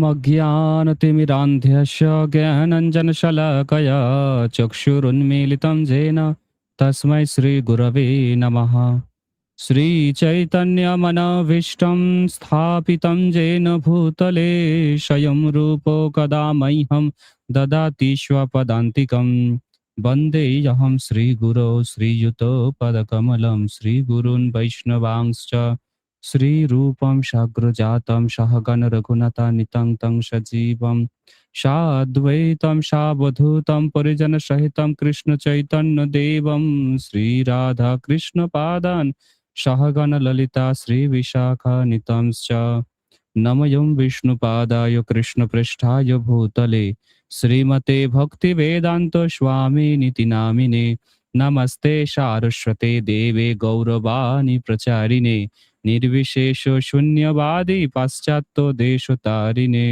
ओमज्ञानतिमिरान्ध्यस्य ज्ञानञ्जनशलाकया चक्षुरुन्मीलितं येन तस्मै श्रीगुरवे नमः। श्रीचैतन्यमनोभीष्टं स्थापितं येन भूतले स्वयं रूपो कदा मह्यं ददाति स्वपदान्तिकं। वन्देऽहं श्रीगुरो श्रीयुतपदकमलं श्रीगुरून् वैष्णवांश्च श्रीरूपं साग्रजातं सहगण रघुनाथान्वितं तं सजीवं साद्वैतं सावधूतं परिजनसहितं कृष्णचैतन्यदेवं श्रीराधाकृष्णपादान् सहगण ललिता श्रीविशाखान्वितांश्च नमयं विष्णुपादाय कृष्णपृष्ठाय भूतले श्रीमते भक्तिवेदान्त स्वामिनिति नामिने नमस्ते सारस्वते देवे गौरवाणी प्रचारिणे निर्विशेष शून्यवादी पाश्चात्य देशतारिणे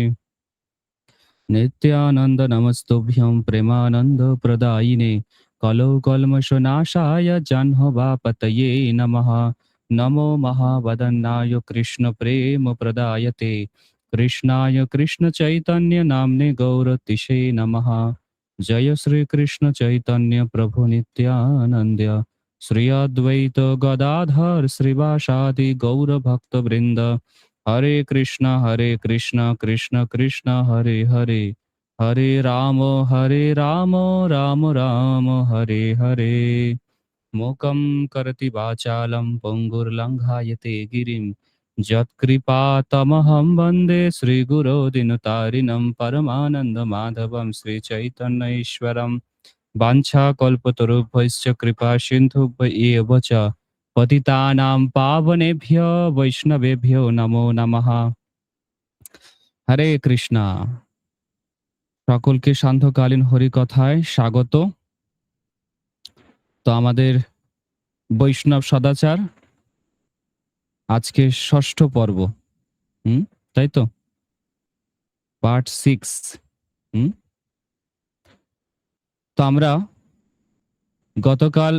नित्यानंद नमस्तुभ्यं प्रेमानंद प्रदायिने कलौ कल्मषनाशाय जाह्नवापतये नमः। नमो महावदन्नाय कृष्ण प्रेम प्रदायते कृष्णाय कृष्ण चैतन्य नाम्ने गौरतिशे नमः। जय श्री कृष्ण चैतन्य प्रभु नित्यानंद श्री अद्वैत गदाधर श्रीवासादि गौर भक्त वृंद हरे कृष्ण कृष्ण कृष्ण हरे हरे हरे राम राम राम हरे हरे। मूकं करति वाचालं पङ्गुर्लङ्घायते गिरिं यत्कृपातमहं वन्दे श्रीगुरो दिनतारिणं परमानन्दमाधवं श्रीचैतन्यैश्वरं वाञ्छाकल्पतरुभ्यश्च कृपा सिन्धुभ्य एव च पतितानां पावनेभ्यो वैष्णवेभ्यो नमो नमः। হরে কৃষ্ণা। সকলকে সান্ধ্যকালীন হরিকথায় স্বাগত। তো আমাদের বৈষ্ণব সদাচার আজকে ষষ্ঠ পর্ব, তাই তো, পার্ট 6। তো আমরা গতকাল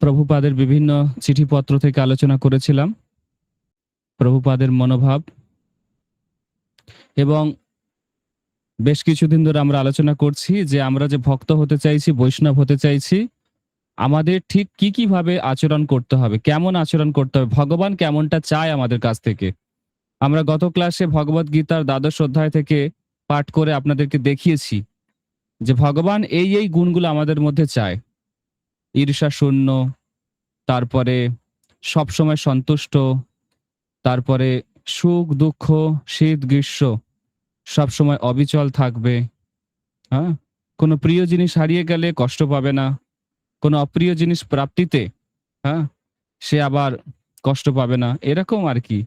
প্রভুপাদের বিভিন্ন চিঠিপত্র থেকে আলোচনা করেছিলাম প্রভুপাদের মনোভাব, এবং বেশ কিছুদিন ধরে আমরা আলোচনা করছি যে আমরা যে ভক্ত হতে চাইছি, বৈষ্ণব হতে চাইছি, আমাদের ঠিক কি কিভাবে আচরণ করতে হবে, কেমন আচরণ করতে হবে, ভগবান কেমনটা চায় আমাদের কাছ থেকে। আমরা গত ক্লাসে ভগবত গীতার দ্বাদশ অধ্যায় থেকে পাঠ করে আপনাদেরকে দেখিয়েছি যে ভগবান এই গুণগুলো আমাদের মধ্যে চায়। ঈর্ষা শূন্য, তারপরে সবসময় সন্তুষ্ট, তারপরে সুখ দুঃখ শীত গ্রীষ্ম সবসময় অবিচল থাকবে, হ্যাঁ, কোনো প্রিয় জিনিস হারিয়ে গেলে কষ্ট পাবে না, কোনো অপ্রিয় জিনিস প্রাপ্তিতে হ্যাঁ সে আবার কষ্ট পাবে না, এরকম আর কি।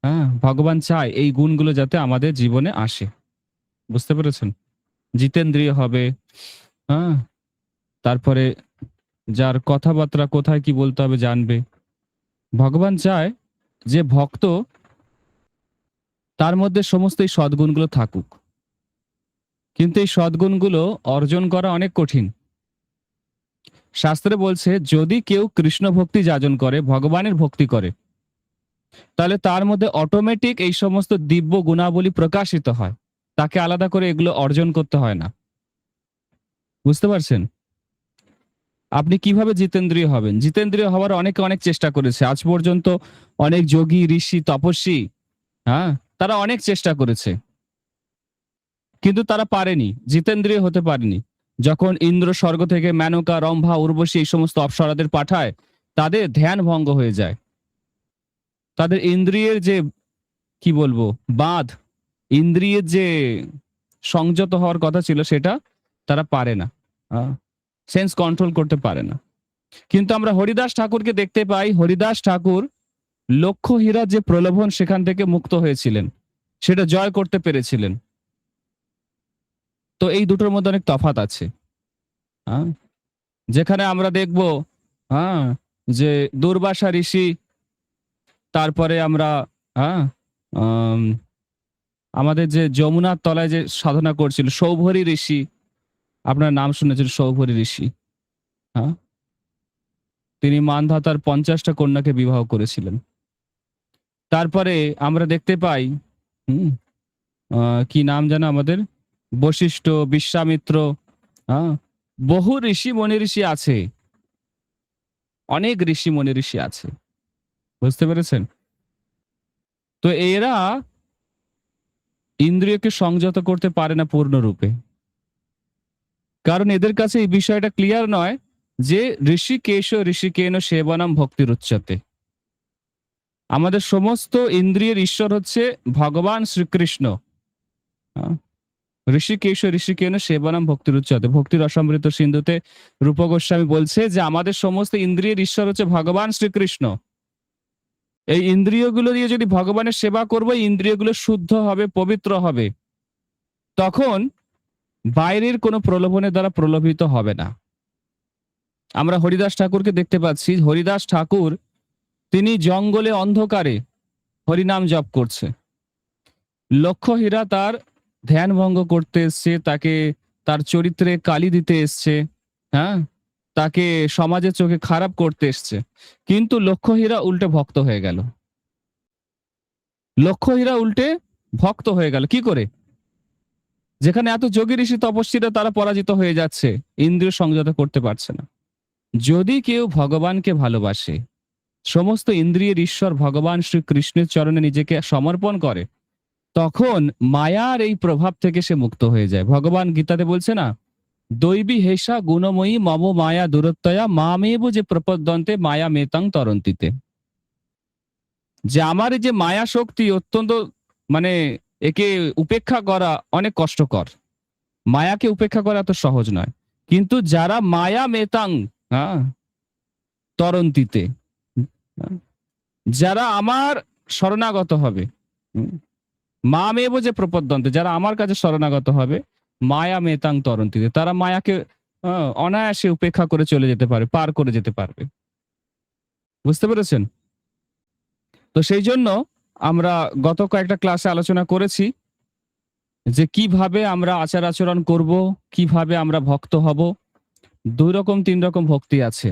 হ্যাঁ, ভগবান চায় এই গুণগুলো যাতে আমাদের জীবনে আসে, বুঝতে পেরেছেন? জিতেন্দ্রিয় হবে, হ্যাঁ, তারপরে যার কথাবার্তা কোথায় কি বলতে হবে জানবে। ভগবান চায় যে ভক্ত তার মধ্যে সমস্ত এই সদ্গুণগুলো থাকুক, কিন্তু এই সদ্গুণগুলো অর্জন করা অনেক কঠিন। শাস্ত্রে বলছে যদি কেউ কৃষ্ণ ভক্তি যাজন করে, ভগবানের ভক্তি করে, তাহলে তার মধ্যে অটোমেটিক এই সমস্ত দিব্য গুণাবলী প্রকাশিত হয়, তাকে আলাদা করে এগুলো অর্জন করতে হয় না। বুঝতে পারছেন? আপনি কিভাবে জিতেন্দ্রিয় হবেন? জিতেন্দ্রিয় হওয়ার অনেকে অনেক চেষ্টা করেছে আজ পর্যন্ত, অনেক যোগী ঋষি তপস্বী, হ্যাঁ, তারা অনেক চেষ্টা করেছে, কিন্তু তারা পারেনি, জিতেন্দ্রিয় হতে পারেনি। যখন ইন্দ্র স্বর্গ থেকে মেনকা রম্ভা উর্বশী এই সমস্ত অপ্সরাদের পাঠায়, তাদের ধ্যান ভঙ্গ হয়ে যায়, তাদের ইন্দ্রিয়ের যে কি বলবো বাঁধ, ইন্দ্রিয়ের যে সংযত হওয়ার কথা ছিল সেটা তারা পারে না, সেন্স কন্ট্রোল করতে পারে না। কিন্তু আমরা হরিদাস ঠাকুরকে দেখতে পাই, হরিদাস ঠাকুর লক্ষ হীরা যে প্রলোভন সেখান থেকে মুক্ত হয়েছিলেন, সেটা জয় করতে পেরেছিলেন। তো এই দুটোর মধ্যে অনেক তফাৎ আছে। যেখানে আমরা দেখব যে দুর্বাসা ঋষি, তারপরে আমরা আমাদের যে যমুনার তলায় যে সাধনা করছিল সৌভরী ঋষি, আপনার নাম শুনেছেন সৌভরী ঋষি, তিনি মানধাতার 50টা কন্যাকে বিবাহ করেছিলেন। তারপরে আমরা দেখতে পাই কি নাম যেন আমাদের, বশিষ্ঠ, বিশ্বামিত্র, হ্যাঁ, বহু ঋষি মনি ঋষি আছে, অনেক ঋষি মনি ঋষি আছে। বুঝতে পেরেছেন? তো এরা ইন্দ্রিয়কে সংযত করতে পারে না পূর্ণরূপে, কারণ এদের কাছে এই বিষয়টা ক্লিয়ার নয় যে ঋষিকেশ ঋষিকেন সেবনম ভক্তির উচ্চতে। আমাদের সমস্ত ইন্দ্রিয়ের ঈশ্বর হচ্ছে ভগবান শ্রীকৃষ্ণ। আহ, ঋষিকেশ ঋষিকেন সেবনম ভক্তির উচ্চতে। ভক্তির অসমৃত সিন্ধুতে রূপ গোস্বামী বলছে যে আমাদের সমস্ত ইন্দ্রিয়ের ঈশ্বর হচ্ছে ভগবান শ্রীকৃষ্ণ। এই ইন্দ্রিয়গুলো দিয়ে যদি ভগবানের সেবা করবো, ইন্দ্রিয়গুলো শুদ্ধ হবে, পবিত্র হবে, তখন বাইরের কোনো প্রলোভনের দ্বারা প্রলোভিত হবে না। আমরা হরিদাস ঠাকুরকে দেখতে পাচ্ছি। হরিদাস ঠাকুর তিনি জঙ্গলে অন্ধকারে হরিনাম জপ করছে। লক্ষ্যহীরা তার ধ্যান ভঙ্গ করতে এসছে, তাকে তার চরিত্রে কালি দিতে এসছে, হ্যাঁ, তাকে সমাজের চোখে খারাপ করতে এসছে, কিন্তু লক্ষ্যহীরা উল্টে ভক্ত হয়ে গেল। লক্ষ্যহীরা উল্টে ভক্ত হয়ে গেল কি করে? যেখানে এত যোগী ঋষি তপস্বীরা তারা পরাজিত হয়ে যাচ্ছে, ইন্দ্রিয় সংযত করতে পারছে না। যদি কেউ ভগবানকে ভালোবাসে, সমস্ত ইন্দ্রিয়ের ঈশ্বর ভগবান শ্রীকৃষ্ণের চরণে নিজেকে সমর্পণ করে, তখন মায়ার এই প্রভাব থেকে সে মুক্ত হয়ে যায়। ভগবান গীতাতে বলছে না, দৈবী হেষা গুণময়ী মম মায়া দূরত্বয়া মামেব যে প্রপদ্যন্তে মায়া মেতাং তরন্তিতে। যে আমার এই যে মায়া শক্তি অত্যন্ত, মানে একে উপেক্ষা করা অনেক কষ্টকর। মায়াকে উপেক্ষা করা এত সহজ নয়, কিন্তু যারা মায়া মেতাং, হ্যাঁ, তরন্তিতে, যারা আমার শরণাগত হবে, মামেব যে প্রপদ্যন্তে, যারা আমার কাছে শরণাগত হবে, মায়া মেতাং তরন্তিতে, তারা মায়াকে অনায়াসে উপেক্ষা করে চলে যেতে পারে, পার করে যেতে পারবে। বুঝতে পেরেছেন? তো সেই জন্য আমরা গত কয়েকটা ক্লাসে আলোচনা করেছি যে কিভাবে আমরা আচার আচরণ করব, কিভাবে আমরা ভক্ত হব। 2 রকম 3 রকম ভক্তি আছে।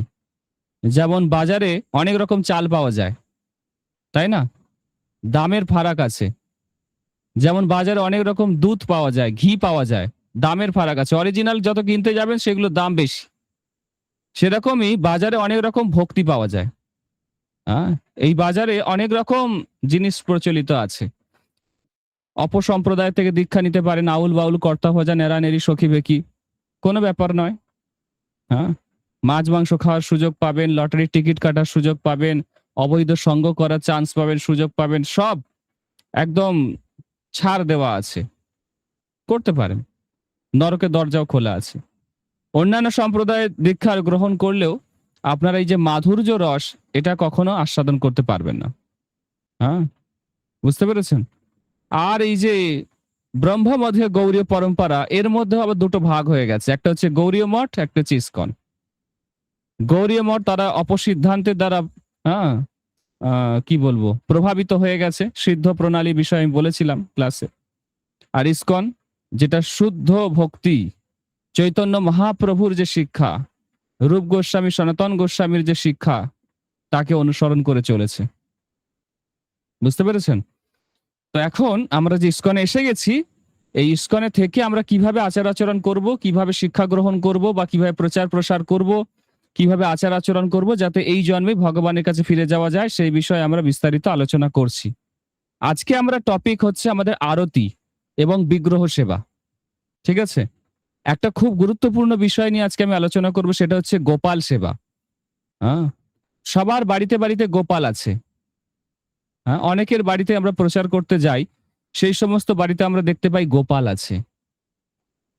যেমন বাজারে অনেক রকম চাল পাওয়া যায়, তাই না? দামের ফারাক আছে। যেমন বাজারে অনেক রকম দুধ পাওয়া যায়, ঘি পাওয়া যায়, দামের ফারাক আছে। অরিজিনাল যত কিনতে যাবেন সেগুলো দাম বেশি। সেরকমই বাজারে অনেক রকম ভক্তি পাওয়া যায়। হ্যাঁ, এই বাজারে অনেক রকম জিনিস প্রচলিত আছে। অপসম্প্রদায় থেকে দীক্ষা নিতে পারেন, আউল বাউল কর্তা ভজা নেড়া নেড়ি সখী বেকি, কোনো ব্যাপার নয়। হ্যাঁ, মাছ মাংস খাওয়ার সুযোগ পাবেন, লটারির টিকিট কাটার সুযোগ পাবেন, অবৈধ সঙ্গ করার চান্স পাবেন, সুযোগ পাবেন, সব একদম ছাড় দেওয়া আছে, করতে পারেন। নরকের দরজাও খোলা আছে। অন্যান্য সম্প্রদায়ের দীক্ষা গ্রহণ করলেও আপনারা এই যে মাধুর্য রস, এটা কখনো আস্বাদন করতে পারবেন না। হ্যাঁ, বুঝতে পেরেছেন? আর এই যে ব্রহ্মমধ্য গৌরীয় পরম্পরা, এর মধ্যে আবার 2টো ভাগ হয়ে গেছে। একটা হচ্ছে গৌরীয় মঠ, একটা হচ্ছে ইস্কন। গৌরীয় মঠ তারা অপসিদ্ধান্তের দ্বারা, হ্যাঁ, কি বলবো, প্রভাবিত হয়ে গেছে। সিদ্ধ প্রণালী বিষয়ে আমি বলেছিলাম ক্লাসে। আর ইস্কন, যেটা শুদ্ধ ভক্তি, চৈতন্য মহাপ্রভুর যে শিক্ষা, রূপ গোস্বামী সনাতন গোস্বামীর যে শিক্ষা, তাকে অনুসরণ করে চলেছে। বুঝতে পেরেছেন? তো এখন আমরা যে ইস্কনে এসে গেছি, এই ইস্কনে থেকে আমরা কিভাবে আচার আচরণ করব, কিভাবে শিক্ষা গ্রহণ করব, বা কিভাবে প্রচার প্রসার করব, কিভাবে আচার আচরণ করব, যাতে এই জন্মে ভগবানের কাছে ফিরে যাওয়া যায়, সেই বিষয়ে আমরা বিস্তারিত আলোচনা করছি। আজকে আমরা টপিক হচ্ছে আমাদের আরতি এবং বিগ্রহ সেবা। ঠিক আছে? একটা খুব গুরুত্বপূর্ণ বিষয় নিয়ে আজকে আমি আলোচনা করব, সেটা হচ্ছে গোপাল সেবা। হ্যাঁ, সবার বাড়িতে বাড়িতে গোপাল আছে। হ্যাঁ, অনেকের বাড়িতে আমরা প্রচার করতে যাই, সেই সমস্ত বাড়িতে আমরা দেখতে পাই গোপাল আছে।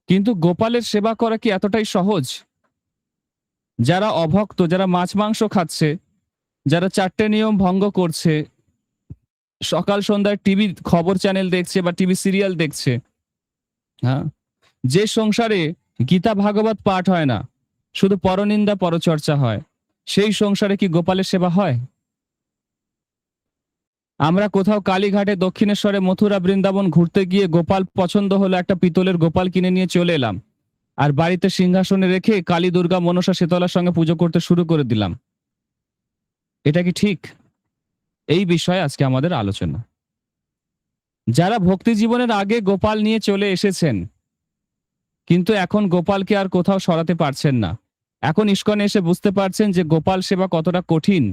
কিন্তু গোপালের সেবা করা কি এতটাই সহজ? যারা অভক্ত, যারা মাছ মাংস খাচ্ছে, যারা 4টে নিয়ম ভঙ্গ করছে, সকাল সন্ধ্যায় টিভি খবর চ্যানেল দেখছে বা টিভি সিরিয়াল দেখছে, হ্যাঁ, যে সংসারে গীতা ভাগবত পাঠ হয় না, শুধু পরনিন্দা পরচর্চা হয়, সেই সংসারে কি গোপালের সেবা হয়? আমরা কোথাও কালীঘাটে, দক্ষিণেশ্বরে, মথুরা, বৃন্দাবন ঘুরতে গিয়ে গোপাল পছন্দ হলো, একটা পিতলের গোপাল কিনে নিয়ে চলে এলাম, আর বাড়িতে সিংহাসনে রেখে কালী, দুর্গা, মনসা, শীতলার সঙ্গে পুজো করতে শুরু করে দিলাম। এটা কি ঠিক? এই বিষয়ে আজকে আমাদের আলোচনা। যারা ভক্তি জীবনের আগে গোপাল নিয়ে চলে এসেছেন, কিন্তু এখন গোপালকে আর কোথাও সরাতে পারছেন না। এখন ইস্কনে এসে বুঝতে পারছেন যে গোপাল সেবা কতটা কঠিন,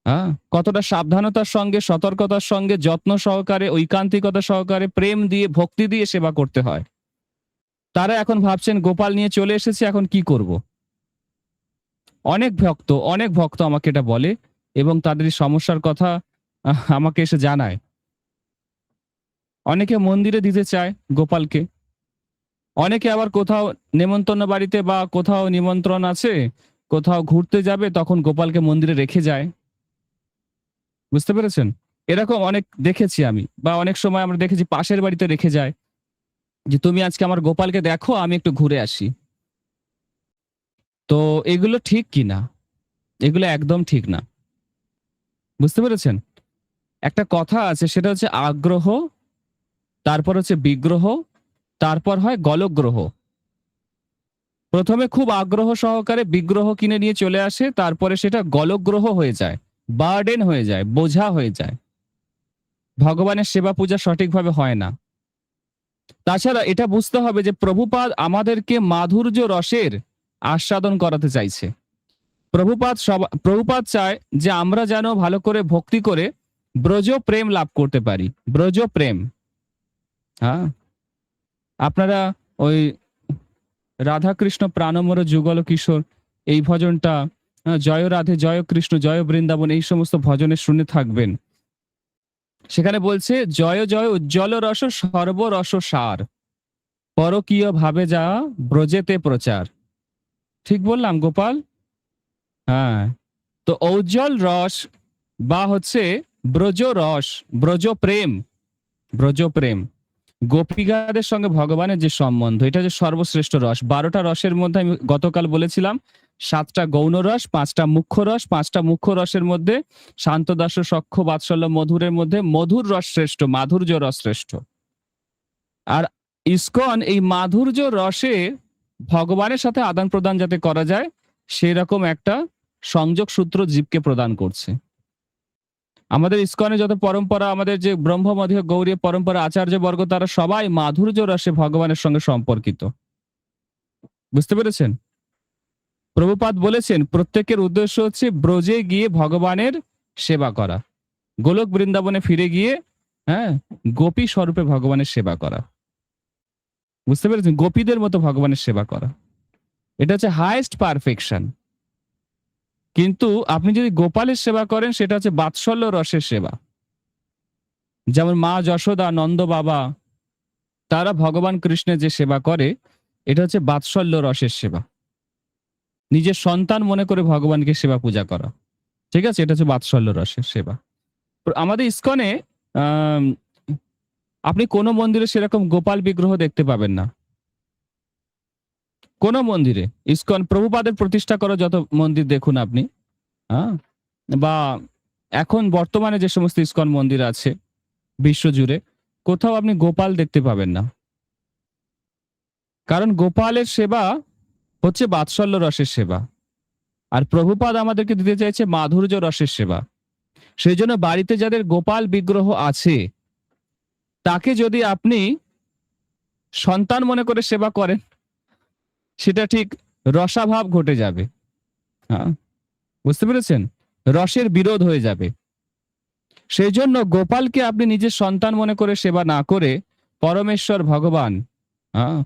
হ্যাঁ, কতটা সাবধানতার সঙ্গে, সতর্কতার সঙ্গে, যত্ন সহকারে, ঐকান্তিকতা সহকারে, প্রেম দিয়ে, ভক্তি দিয়ে সেবা করতে হয়। তারা এখন ভাবছেন গোপাল নিয়ে চলে এসেছে, এখন কি করব। অনেক ভক্ত আমাকে এটা বলে এবং তাদের এই সমস্যার কথা আমাকে এসে জানায়। অনেকে মন্দিরে দিতে চায় গোপালকে, অনেকে আবার কোথাও নেমন্তন্ন বাড়িতে বা কোথাও নিমন্ত্রণ আছে, কোথাও ঘুরতে যাবে, তখন গোপালকে মন্দিরে রেখে যায়। বুঝতে পেরেছেন? এরকম অনেক দেখেছি আমি, বা অনেক সময় আমরা দেখেছি পাশের বাড়িতে রেখে যায় যে তুমি আজকে আমার গোপালকে দেখো, আমি একটু ঘুরে আসি। তো এগুলো ঠিক কি না? এগুলো একদম ঠিক না। বুঝতে পেরেছেন? একটা কথা আছে, সেটা হচ্ছে আগ্রহ, তারপর হচ্ছে বিগ্রহ, তারপর হয় গলগ্রহ। প্রথমে খুব আগ্রহ সহকারে বিগ্রহ কিনে নিয়ে চলে আসে, তারপরে সেটা গলগ্রহ হয়ে যায়, বার্ডেন হয়ে যায়, বোঝা হয়ে যায়। ভগবানের সেবা পূজা সঠিকভাবে হয় না। তাছাড়া এটা বুঝতে হবে যে প্রভুপাদ আমাদেরকে মাধুর্য রসের আস্বাদন করাতে চাইছে। প্রভুপাদ চায় যে আমরা যেন ভালো করে ভক্তি করে ব্রজ প্রেম লাভ করতে পারি। ব্রজ প্রেম, হ্যাঁ, আপনারা ওই রাধাকৃষ্ণ প্রাণমর যুগল কিশোর এই ভজনটা, জয় রাধে জয় কৃষ্ণ জয় বৃন্দাবন, এই সমস্ত ভজনে শুনে থাকবেন। সেখানে বলছে জয় জয় উজ্জ্বল রস সর্বরস সার, পরকীয় ভাবে যা ব্রজেতে প্রচার। ঠিক বললাম গোপাল? হ্যাঁ। তো ঔজ্জ্বল রস বা হচ্ছে ব্রজ রস, ব্রজ প্রেম, ব্রজ প্রেম, গোপিকাদের সঙ্গে ভগবানের যে সম্বন্ধ, এটা যে সর্বশ্রেষ্ঠ রস। 12টা রসের মধ্যে আমি গতকাল বলেছিলাম 7টা গৌণ রস, 5টা মুখ্য রস। 5টা মুখ্য রসের মধ্যে শান্তদাস সখ্য বাৎসল্য মধুরের মধ্যে মধুর রস শ্রেষ্ঠ, মাধুর্য রস শ্রেষ্ঠ। আর ইস্কন এই মাধুর্য রসে ভগবানের সাথে আদান প্রদান যাতে করা যায়, সেরকম একটা সংযোগ সূত্র জীবকে প্রদান করছে। আমাদের ইস্কনে যত পরম্পরা, আমাদের যে ব্রহ্মমধীয় গৌরী পরম্পরা আচার্যবর্গ, তারা সবাই মাধুর্য রসে ভগবানের সঙ্গে সম্পর্কিত। বুঝতে পেরেছেন? প্রভুপাদ বলেছেন প্রত্যেকের উদ্দেশ্য হচ্ছে ব্রজে গিয়ে ভগবানের সেবা করা, গোলক বৃন্দাবনে ফিরে গিয়ে, হ্যাঁ, গোপী স্বরূপে ভগবানের সেবা করা। বুঝতে পেরেছেন? গোপীদের মতো ভগবানের সেবা করা, এটা হচ্ছে হাইয়েস্ট পারফেকশন। কিন্তু আপনি যদি গোপালের সেবা করেন, সেটা হচ্ছে বাৎসল্য রসের সেবা। যেমন মা যশোদা, নন্দ বাবা, তারা ভগবান কৃষ্ণের যে সেবা করে, এটা হচ্ছে বাৎসল্য রসের সেবা। নিজের সন্তান মনে করে ভগবানকে সেবা পূজা করা, ঠিক আছে? এটা হচ্ছে বাৎসল্য রসের সেবা। আমাদের ইস্কনে আহ আপনি কোনো মন্দিরে সেরকম গোপাল বিগ্রহ দেখতে পাবেন না। কোন মন্দিরে, ইস্কন প্রভুপাদের প্রতিষ্ঠা করা যত মন্দির দেখুন আপনি, হ্যাঁ, বা এখন বর্তমানে যে সমস্ত ইস্কন মন্দির আছে বিশ্বজুড়ে, কোথাও আপনি গোপাল দেখতে পাবেন না। কারণ গোপালের সেবা হচ্ছে বাৎসল্য রসের সেবা, আর প্রভুপাদ আমাদেরকে দিতে চাইছে মাধুর্য রসের সেবা। সেই জন্য বাড়িতে যাদের গোপাল বিগ্রহ আছে, তাকে যদি আপনি সন্তান মনে করে সেবা করেন, সেটা ঠিক রসাভাব ঘটে যাবে। হ্যাঁ, বুঝতে পেরেছেন? রসের বিরোধ হয়ে যাবে। সেই জন্য গোপালকে আপনি নিজের সন্তান মনে করে সেবা না করে পরমেশ্বর ভগবান,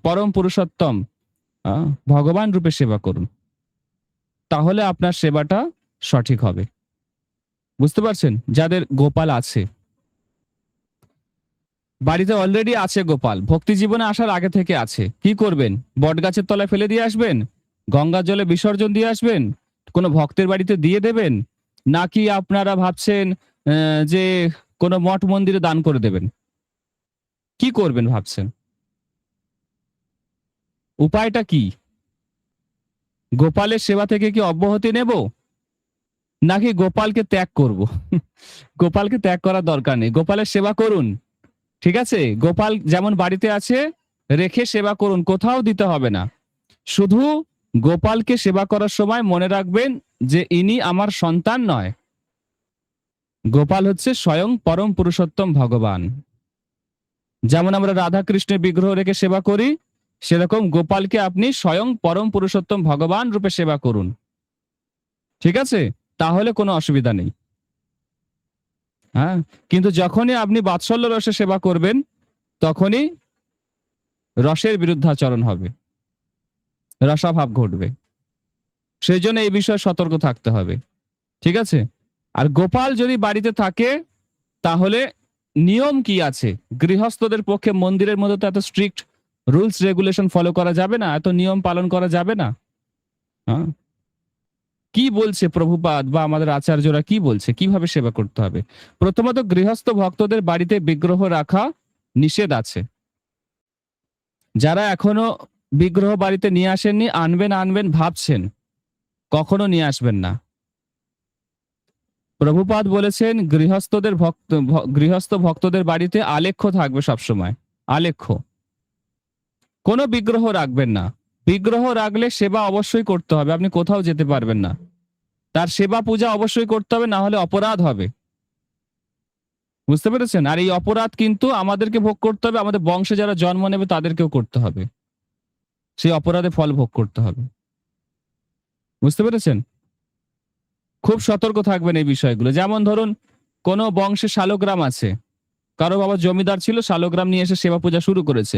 পরম পুরুষোত্তম, ভগবান রূপে সেবা করুন, তাহলে আপনার সেবাটা সঠিক হবে। বুঝতে পারছেন? যাদের গোপাল আছে, বাড়িতে অলরেডি আছে গোপাল, ভক্তি জীবনে আসার আগে থেকে আছে, কি করবেন? বট গাছের তলায় ফেলে দিয়ে আসবেন? গঙ্গা জলে বিসর্জন দিয়ে আসবেন? কোনো ভক্তের বাড়িতে দিয়ে দেবেন? নাকি আপনারা ভাবছেন যে কোনো মঠ মন্দিরে দান করে দেবেন? কি করবেন ভাবছেন? উপায়টা কি? গোপালের সেবা থেকে কি অব্যাহতি নেব, নাকি গোপালকে ত্যাগ করব? গোপালকে ত্যাগ করার দরকার নেই, গোপালের সেবা করুন, ঠিক আছে? গোপাল যেমন বাড়িতে আছে রেখে সেবা করুন, কোথাও দিতে হবে না। শুধু গোপালকে সেবা করার সময় মনে রাখবেন যে ইনি আমার সন্তান নয়, গোপাল হচ্ছে স্বয়ং পরম পুরুষোত্তম ভগবান। যেমন আমরা রাধা কৃষ্ণের বিগ্রহ রেখে সেবা করি, সেরকম গোপালকে আপনি স্বয়ং পরম পুরুষোত্তম ভগবান রূপে সেবা করুন। ঠিক আছে? তাহলে কোনো অসুবিধা নেই। হ্যাঁ, কিন্তু যখনই আপনি বাৎসল্য রসে সেবা করবেন, তখনই রসের বিরুদ্ধাচরণ হবে, রসাভাব ঘটবে। সেই জন্য এই বিষয়ে সতর্ক থাকতে হবে। ঠিক আছে? আর গোপাল যদি বাড়িতে থাকে, তাহলে নিয়ম কি আছে? গৃহস্থদের পক্ষে মন্দিরের মধ্যে তো এত স্ট্রিক্ট রুলস রেগুলেশন ফলো করা যাবে না, এত নিয়ম পালন করা যাবে না। হ্যাঁ, কি বলছে প্রভুপাদ বা আমাদের আচার্যরা কি বলছে, কিভাবে সেবা করতে হবে? প্রথমত, গৃহস্থ ভক্তদের বাড়িতে বিগ্রহ রাখা নিষেধ আছে। যারা এখনো বিগ্রহ বাড়িতে নিয়ে আসেননি, আনবেন আনবেন ভাবছেন, কখনো নিয়ে আসবেন না। প্রভুপাদ বলেছেন গৃহস্থ ভক্তদের বাড়িতে আলেখ্য থাকবে সবসময়, আলেখ্য। কোনো বিগ্রহ রাখবেন না। বিগ্রহ রাখলে সেবা অবশ্যই করতে হবে, আপনি কোথাও যেতে পারবেন না। তার সেবা পূজা অবশ্যই করতে হবে, না হলে অপরাধ হবে। বুঝতে পেরেছেন? আর এই অপরাধ কিন্তু আমাদেরকে ভোগ করতে হবে, আমাদের বংশে যারা জন্ম নেবে তাদেরকেও করতে হবে। সেই অপরাধে ফল ভোগ করতে হবে। বুঝতে পেরেছেন? খুব সতর্ক থাকবেন এই বিষয়গুলো। যেমন ধরুন, কোন বংশে শালগ্রাম আছে, কারো বাবা জমিদার ছিল, শালগ্রাম নিয়ে এসে সেবা পূজা শুরু করেছে,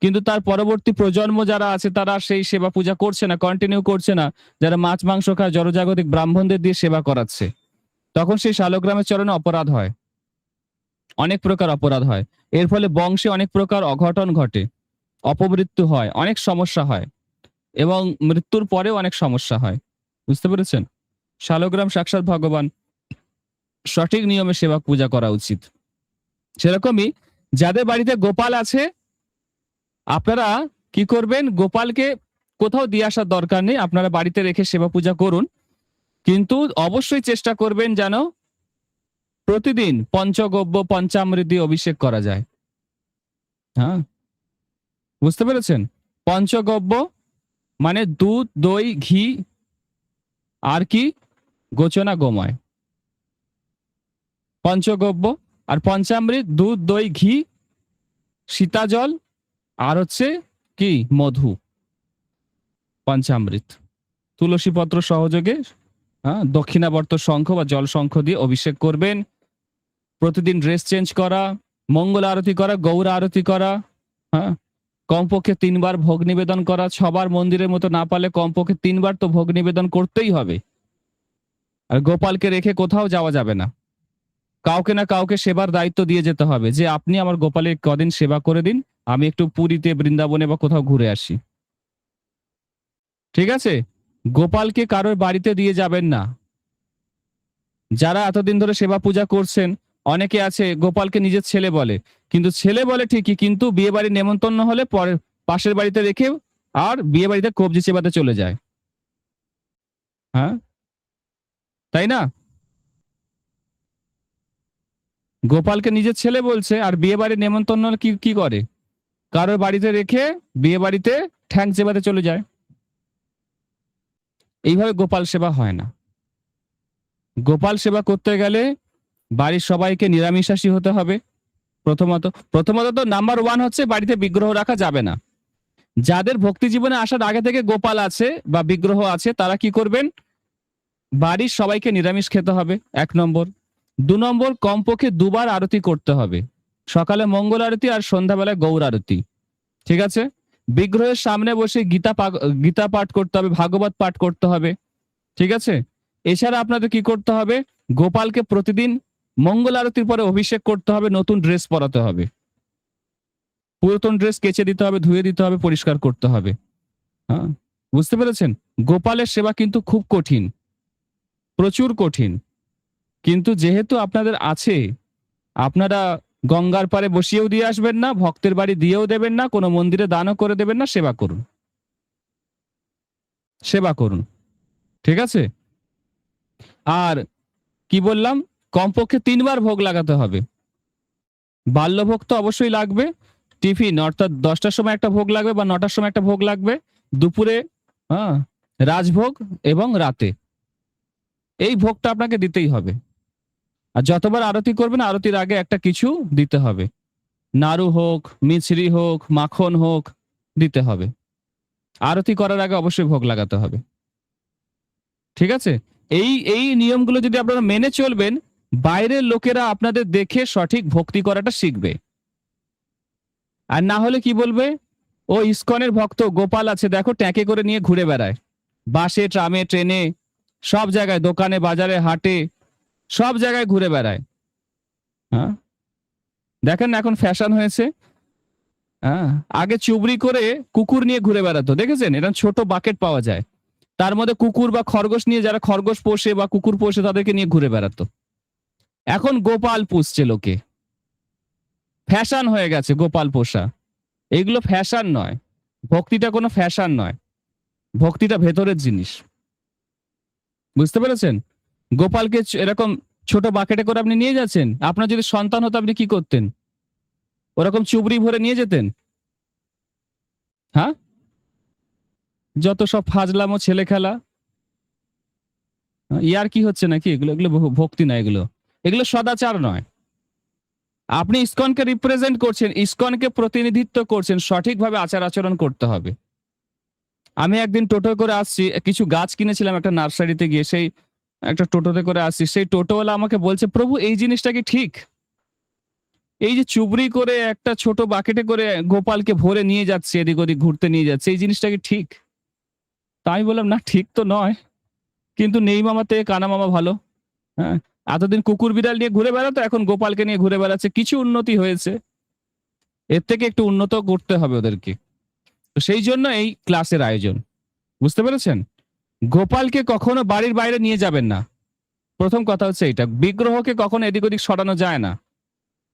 কিন্তু তার পরবর্তী প্রজন্ম যারা আছে তারা সেই সেবা পূজা করছে না, কন্টিনিউ করছে না, যারা মাছ মাংস খায় জড়জাগতিক ব্রাহ্মণদের দিয়ে সেবা করাচ্ছে, তখন সেই শালগ্রামের চরণে অপরাধ হয়, অনেক প্রকার অপরাধ হয়। এর ফলে বংশে অনেক প্রকার অঘটন ঘটে, অপমৃত্যু হয়, অনেক সমস্যা হয়, এবং মৃত্যুর পরেও অনেক সমস্যা হয়। বুঝতে পেরেছেন? শালগ্রাম সাক্ষাৎ ভগবান, সঠিক নিয়মে সেবা পূজা করা উচিত। সেরকমই যাদের বাড়িতে গোপাল আছে, আপনারা কি করবেন? গোপালকে কোথাও দিয়ে আসার দরকার নেই, আপনারা বাড়িতে রেখে সেবা পূজা করুন। কিন্তু অবশ্যই চেষ্টা করবেন যেন প্রতিদিন পঞ্চগব্য পঞ্চামৃত দিয়ে অভিষেক করা যায়। হ্যাঁ, বুঝতে পেরেছেন? পঞ্চগব্য মানে দুধ, দই, ঘি, আর কি? গোচনা, গোময়। পঞ্চগব্য আর পঞ্চামৃত, দুধ, দই, ঘি, সীতাজল, আর হচ্ছে কি? মধু। পঞ্চামৃত। তুলসী পত্র সহযোগে, হ্যাঁ, দক্ষিণাবর্ত শঙ্খ বা জল শঙ্খ দিয়ে অভিষেক করবেন। প্রতিদিন ড্রেস চেঞ্জ করা, মঙ্গল আরতি করা, গৌর আরতি করা, হ্যাঁ, কমপক্ষে 3 বার ভোগ নিবেদন করা। 6 বার মন্দিরের মতো না পারলে কমপক্ষে 3 বার তো ভোগ নিবেদন করতেই হবে। আর গোপালকে রেখে কোথাও যাওয়া যাবে না। কাউকে না কাউকে সেবার দায়িত্ব দিয়ে যেতে হবে, যে আপনি আমার গোপালের কদিন সেবা করে দিন, আমি একটু পুরীতে, বৃন্দাবনে বা কোথাও ঘুরে আসি। ঠিক আছে? গোপালকে কারোর বাড়িতে দিয়ে যাবেন না। যারা এতদিন ধরে সেবা পূজা করছেন, অনেকে আছে গোপালকে নিজের ছেলে বলে, কিন্তু ছেলে বলে ঠিকই, কিন্তু বিয়ে বাড়ির নেমন্তন্ন হলে পরে পাশের বাড়িতে রেখে আর বিয়ে বাড়িতে কবজি চেবাতে চলে যায়। হ্যাঁ, তাই না? গোপালকে নিজের ছেলে বলছে, আর বিয়ে বাড়ির নেমন্তন্ন হলে কি কি করে? কারোর বাড়িতে রেখে বিয়ে বাড়িতে ঠ্যাং চেবাতে চলে যায়। এইভাবে গোপাল সেবা হয় না। গোপাল সেবা করতে গেলে বাড়ির সবাইকে নিরামিষাশী হতে হবে। প্রথমত প্রথমত তো নাম্বার 1 হচ্ছে, বাড়িতে বিগ্রহ রাখা যাবে না। যাদের ভক্তি জীবনে আসার আগে থেকে গোপাল আছে বা বিগ্রহ আছে, তারা কি করবেন? বাড়ির সবাইকে নিরামিষ খেতে হবে, 1 নম্বর। 2 নম্বর, কমপক্ষে 2 বার আরতি করতে হবে, সকালে মঙ্গল আরতি আর সন্ধ্যাবেলায় গৌর আরতি। ঠিক আছে? বিগ্রহের সামনে বসে গীতা পাঠ করতে হবে, ভাগবত পাঠ করতে হবে। ঠিক আছে? এছাড়া আপনাদের কি করতে হবে? গোপালকে প্রতিদিন মঙ্গল আরতির পরে অভিষেক করতে হবে, নতুন ড্রেস পরাতে হবে। পুরাতন ড্রেস কেচে দিতে হবে, ধুয়ে দিতে হবে, পরিষ্কার করতে হবে। হ্যাঁ, বুঝতে পেরেছেন? গোপালের সেবা কিন্তু খুব কঠিন, প্রচুর কঠিন। কিন্তু যেহেতু আপনাদের আছে, আপনারা গঙ্গার পারে বসিয়েও দিয়ে আসবেন না, ভক্তের বাড়ি দিয়েও দেবেন না, কোনো মন্দিরে দানও করে দেবেন না, সেবা করুন, সেবা করুন। ঠিক আছে? আর কি বললাম? কমপক্ষে 3 বার ভোগ লাগাতে হবে। বাল্যভোগ তো অবশ্যই লাগবে। টিফিন অর্থাৎ 10টার সময় একটা ভোগ লাগবে বা 9টার সময় একটা ভোগ লাগবে। দুপুরে, হ্যাঁ, রাজভোগ, এবং রাতে। এই ভোগটা আপনাকে দিতেই হবে। আর যতবার আরতি করবেন, আরতির আগে একটা কিছু দিতে হবে। নাড়ু হোক, মিছরি হোক, মাখন হোক, দিতে হবে। আরতি করার আগে অবশ্যই ভোগ লাগাতে হবে। ঠিক আছে? এই নিয়মগুলো যদি আপনারা মেনে চলবেন, বাইরের লোকেরা আপনাদের দেখে সঠিক ভক্তি করাটা শিখবে। আর না হলে কি বলবে? ও ইসকনের ভক্ত, গোপাল আছে দেখো, ট্যাঁকে করে নিয়ে ঘুরে বেড়ায়। বাসে, ট্রামে, ট্রেনে, সব জায়গায়, দোকানে, বাজারে, হাটে, সব জায়গায় ঘুরে বেড়ায়। হ্যাঁ? দেখেন না এখন ফ্যাশন হয়েছে। হ্যাঁ, আগে চুবড়ি করে কুকুর নিয়ে ঘুরে বেড়াতো, দেখেছেন? এরকম ছোট বাকেট পাওয়া যায়, তার মধ্যে কুকুর বা খরগোশ নিয়ে, যারা খরগোশ পোষে বা কুকুর পোষে তাদেরকে নিয়ে ঘুরে বেড়াতো। এখন গোপাল পুষছে লোকে, ফ্যাশন হয়ে গেছে গোপাল পোষা। এগুলো ফ্যাশন নয়, ভক্তিটা কোনো ফ্যাশন নয়, ভক্তিটা ভেতরের জিনিস। বুঝতে পেরেছেন? গোপালকে এরকম ছোট বাকেটে করে আপনি নিয়ে যাচ্ছেন, আপনার যদি সন্তান হতো আপনি কি করতেন? ওরকম চুবড়ি ভরে নিয়ে যেতেন? হ্যাঁ, যত সব ফাজলামো ছেলে খেলা, ইয়ার কি হচ্ছে নাকি? এগুলো এগুলো ভক্তি না, এগুলো এগুলো সদাচার নয়। আপনি ইসকনকে রিপ্রেজেন্ট করছেন, ইসকনকে প্রতিনিধিত্ব করছেন, সঠিকভাবে আচার আচরণ করতে হবে। আমি একদিন টোটো করে আসছি, কিছু গাছ কিনেছিলাম একটা নার্সারিতে গিয়ে, সেই একটা টোটোতে করে আসছি, সেই টোটোওয়ালা আমাকে বলছে, প্রভু এই জিনিসটা কি ঠিক? এই যে চুবড়ি করে একটা ছোট বাকেটে করে গোপালকে ভরে নিয়ে যাচ্ছে, এদিক ওদিক ঘুরতে নিয়ে যাচ্ছে, এই জিনিসটা কি ঠিক? তা আমি বললাম, না ঠিক তো নয়, কিন্তু নেই মামা থেকে কানা মামা ভালো। হ্যাঁ, এতদিন কুকুর বিড়াল নিয়ে ঘুরে বেড়াতো, এখন গোপালকে নিয়ে ঘুরে বেড়াচ্ছে, কিছু উন্নতি হয়েছে, এর থেকে একটু উন্নত করতে হবে ওদেরকে। তো সেই জন্য এই ক্লাসের আয়োজন। বুঝতে পেরেছেন? গোপালকে কখনো বাড়ির বাইরে নিয়ে যাবেন না। প্রথম কথা হচ্ছে এটা, বিগ্রহকে কখনো এদিক ওদিক সরানো যায় না।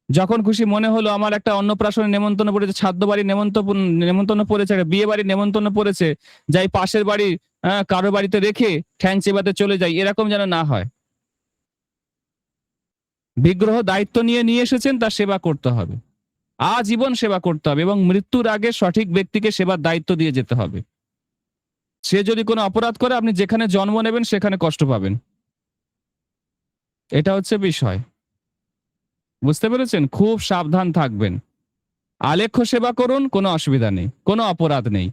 যখন খুশি মনে হলো আমার একটা অন্নপ্রাশনে নেমন্তন্ন পড়েছে, ছাদ্য বাড়ির নেমন্তন্ন পড়েছে, একটা বিয়ে বাড়ির নেমন্তন্ন পড়েছে, যাই পাশের বাড়ি কারো বাড়িতে রেখে ঠ্যাং চেবাতে চলে যাই, এরকম যেন না হয়। বিগ্রহ দায়িত্ব নিয়ে এসেছেন, তার সেবা করতে হবে, আজীবন সেবা করতে হবে, এবং মৃত্যুর আগে সঠিক ব্যক্তিকে সেবার দায়িত্ব দিয়ে যেতে হবে। সে যদি কোনো অপরাধ করে, আপনি যেখানে জন্ম নেবেন সেখানে কষ্ট পাবেন। এটা হচ্ছে বিষয়। বুঝতে পেরেছেন? খুব সাবধান থাকবেন। আলেখ্য সেবা করুন, কোনো অসুবিধা নেই, কোনো অপরাধ নেই।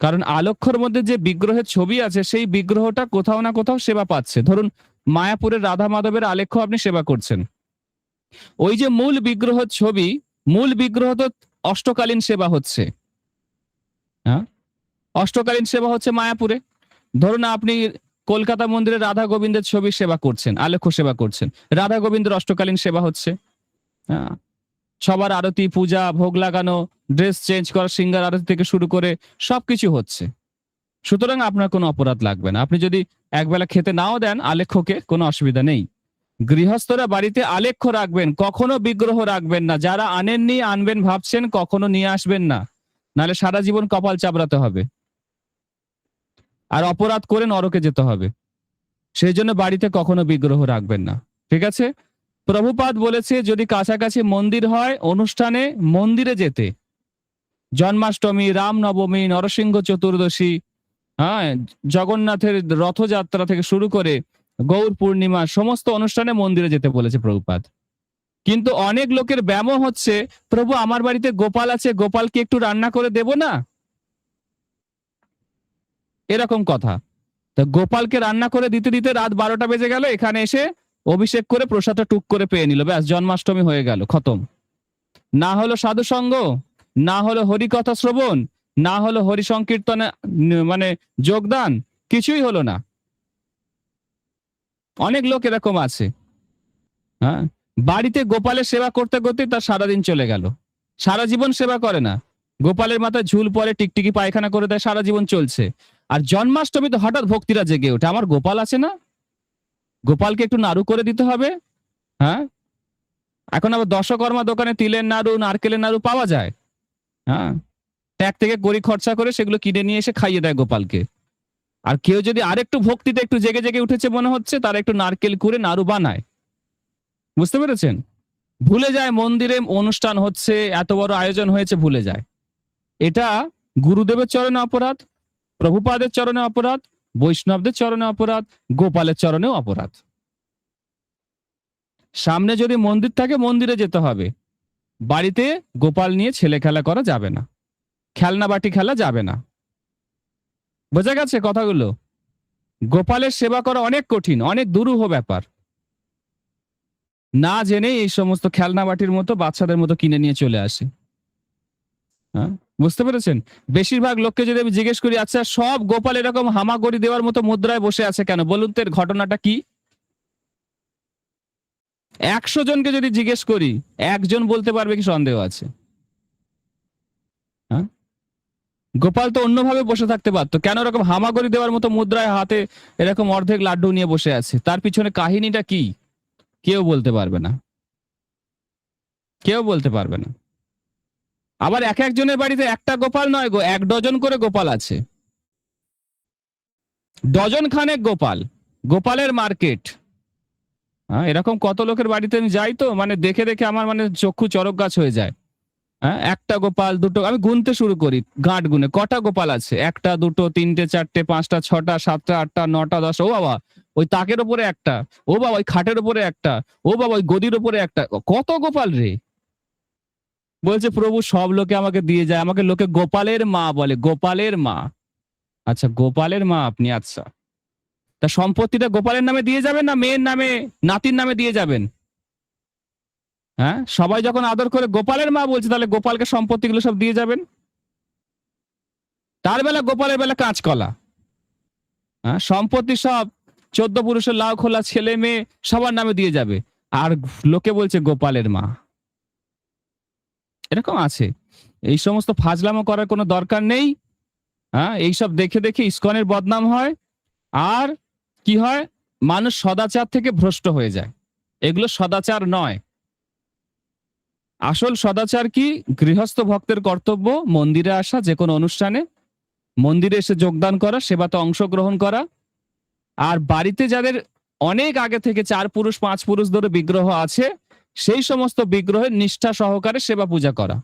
কারণ আলক্ষ্যর মধ্যে যে বিগ্রহের ছবি আছে, সেই বিগ্রহটা কোথাও না কোথাও সেবা পাচ্ছে। ধরুন মায়াপুরের রাধা মাধবের আলেখ্য আপনি সেবা করছেন, ওই যে মূল বিগ্রহের ছবি, মূল বিগ্রহ তো অষ্টকালীন সেবা হচ্ছে। হ্যাঁ, অষ্টকালীন সেবা হচ্ছে মায়াপুরে। ধরুন আপনি কলকাতা মন্দিরে রাধা গোবিন্দের ছবি সেবা করছেন, আলেখ্য সেবা করছেন, রাধা গোবিন্দের অষ্টকালীন সেবা হচ্ছে। হ্যাঁ, সবার আরতি, পূজা, ভোগ লাগানো, ড্রেস চেঞ্জ করা, সিঙ্গার আরতি থেকে শুরু করে সবকিছু হচ্ছে। সুতরাং আপনার কোনো অপরাধ লাগবে না। আপনি যদি একবেলা খেতে নাও দেন আলেখ্যকে, কোনো অসুবিধা নেই। গৃহস্থরা বাড়িতে আলেখ্য রাখবেন, কখনো বিগ্রহ রাখবেন না। যারা আনেননি, আনবেন ভাবছেন, কখনো নিয়ে আসবেন না, নাহলে সারা জীবন কপাল চাপড়াতে হবে, আর অপরাধ করে নরকে যেতে হবে। সেই জন্য বাড়িতে কখনো বিগ্রহ রাখবেন না। ঠিক আছে? প্রভুপাদ বলেছে যদি কাছাকাছি মন্দির হয়, অনুষ্ঠানে মন্দিরে যেতে। জন্মাষ্টমী, রামনবমী, নরসিংহ চতুর্দশী, হ্যাঁ, জগন্নাথের রথযাত্রা থেকে শুরু করে গৌর পূর্ণিমা, সমস্ত অনুষ্ঠানে মন্দিরে যেতে বলেছে প্রভুপাদ। কিন্তু অনেক লোকের ব্যামো হচ্ছে, প্রভু আমার বাড়িতে গোপাল আছে, গোপালকে একটু রান্না করে দেব না, এরকম কথা। তো গোপালকে রান্না করে দিতে দিতে রাত 12টা বেজে গেল, এখানে এসে অভিষেক করে প্রসাদটা টুক করে পেয়ে নিল, ব্যাস জন্মাষ্টমী হয়ে গেল, খতম। না হলো সাধু সঙ্গ, না হলো হরিকথা শ্রবণ, না হলো হরি সংকীর্তনে মানে যোগদান, কিছুই হলো না। অনেক লোক এরকম আছে। হ্যাঁ, বাড়িতে গোপালের সেবা করতে করতে তার সারাদিন চলে গেল, সারা জীবন সেবা করে না। গোপালের মাথায় ঝুল পরে, টিকটিকি পায়খানা করে দেয়, সারা জীবন চলছে। আর জন্মাষ্টমীতে হঠাৎ ভক্তিরা জেগে ওঠে, আমার গোপাল আছে না, গোপালকে একটু নাড়ু করে দিতে হবে। হ্যাঁ, এখন আবার দশকর্মা দোকানে তিলের নাড়ু, নারকেলের নাড়ু পাওয়া যায়। হ্যাঁ, ট্যাগ থেকে গড়ি খরচা করে সেগুলো কিনে নিয়ে এসে খাইয়ে দেয় গোপালকে। আর কেউ যদি আরেকটু ভক্তিতে একটু জেগে জেগে উঠেছে মনে হচ্ছে, তারা একটু নারকেল কুড়ে নাড়ু বানায়। বুঝতে পেরেছেন? ভুলে যায় মন্দিরে অনুষ্ঠান হচ্ছে, এত বড় আয়োজন হয়েছে, ভুলে যায়। এটা গুরুদেবের চরণে অপরাধ, প্রভুপাদের চরণে অপরাধ, বৈষ্ণবদের চরণে অপরাধ, গোপালের চরণেও অপরাধ। সামনে যদি মন্দির থাকে মন্দিরে যেতে হবে, বাড়িতে গোপাল নিয়ে ছেলে খেলা করা যাবে না, খেলনা বাটি খেলা যাবে না। বোঝা গেছে কথাগুলো? গোপালের সেবা করা অনেক কঠিন, অনেক দুরূহ ব্যাপার। না জেনে এই সমস্ত খেলনা বাটির মতো বাচ্চাদের মতো কিনে নিয়ে চলে আসে। হ্যাঁ, বুঝতে পেরেছেন? বেশিরভাগ লোককে যদি আমি জিজ্ঞেস করি, আচ্ছা সব গোপাল এরকম হামাগুড়ি দেওয়ার মতো মুদ্রায় বসে আছে কেন, বলুন তো এর ঘটনাটা কি? 100 জনকে যদি জিজ্ঞেস করি, একজন বলতে পারবে কি সন্দেহ আছে? হ্যাঁ, গোপাল তো অন্যভাবে বসে থাকতে পারতো, কেন এরকম হামাগুড়ি দেওয়ার মতো মুদ্রায় হাতে এরকম অর্ধেক লাড্ডু নিয়ে বসে আছে? তার পিছনে কাহিনীটা কি? কেউ বলতে পারবে না, কেউ বলতে পারবে না। আবার এক একজনের বাড়িতে একটা গোপাল নয় গো, 1 ডজন করে গোপাল আছে, ডজন খানেক গোপাল, গোপালের মার্কেট। হ্যাঁ, এরকম কত লোকের বাড়িতে আমি যাই, তো মানে দেখে দেখে আমার মানে চক্ষু চড়ক গাছ হয়ে যায়। হ্যাঁ, একটা গোপাল, দুটো, আমি গুনতে শুরু করি, গাঁট গুনে কটা গোপাল আছে, একটা, দুটো, তিনটে, চারটে, পাঁচটা, ছটা, সাতটা, আটটা, নটা, 10, ও বাবা ওই তাকের ওপরে একটা, ও বাবা ওই খাটের ওপরে একটা, ও বাবা ওই গদির ওপরে একটা, কত গোপাল রে! বলছে প্রভু সব লোকে আমাকে দিয়ে যায়, আমাকে লোকে গোপালের মা বলে, গোপালের মা। আচ্ছা গোপালের মা আপনি, আচ্ছা তা সম্পত্তিটা গোপালের নামে দিয়ে যাবেন না মেয়ের নামে, নাতির নামে দিয়ে যাবেন? হ্যাঁ, সবাই যখন আদর করে গোপালের মা বলছে, তাহলে গোপালকে সম্পত্তিগুলো সব দিয়ে যাবেন। তার বেলা গোপালের বেলা কাঁচকলা। হ্যাঁ, সম্পত্তি সব 14 পুরুষের লাউ খোলা ছেলে মেয়ে সবার নামে দিয়ে যাবে, আর লোকে বলছে গোপালের মা। এরকম আছে। এই সমস্ত ফাজলামো করার কোনো দরকার নেই। হ্যাঁ, এইসব দেখে দেখে ইসকনের বদনাম হয়। আর কি হয়, মানুষ সদাচার থেকে ভ্রষ্ট হয়ে যায়। এগুলো সদাচার নয়। আসল সদাচার কি? গৃহস্থ ভক্তের কর্তব্য মন্দিরে আসা, যে কোনো অনুষ্ঠানে মন্দিরে এসে যোগদান করা, সেবাতে অংশগ্রহণ করা। আর বাড়িতে যাদের অনেক আগে থেকে 4 পুরুষ 5 পুরুষ ধরে বিগ্রহ আছে, সেই সমস্ত বিগ্রহের নিষ্ঠা সহকারে সেবা পূজা করা।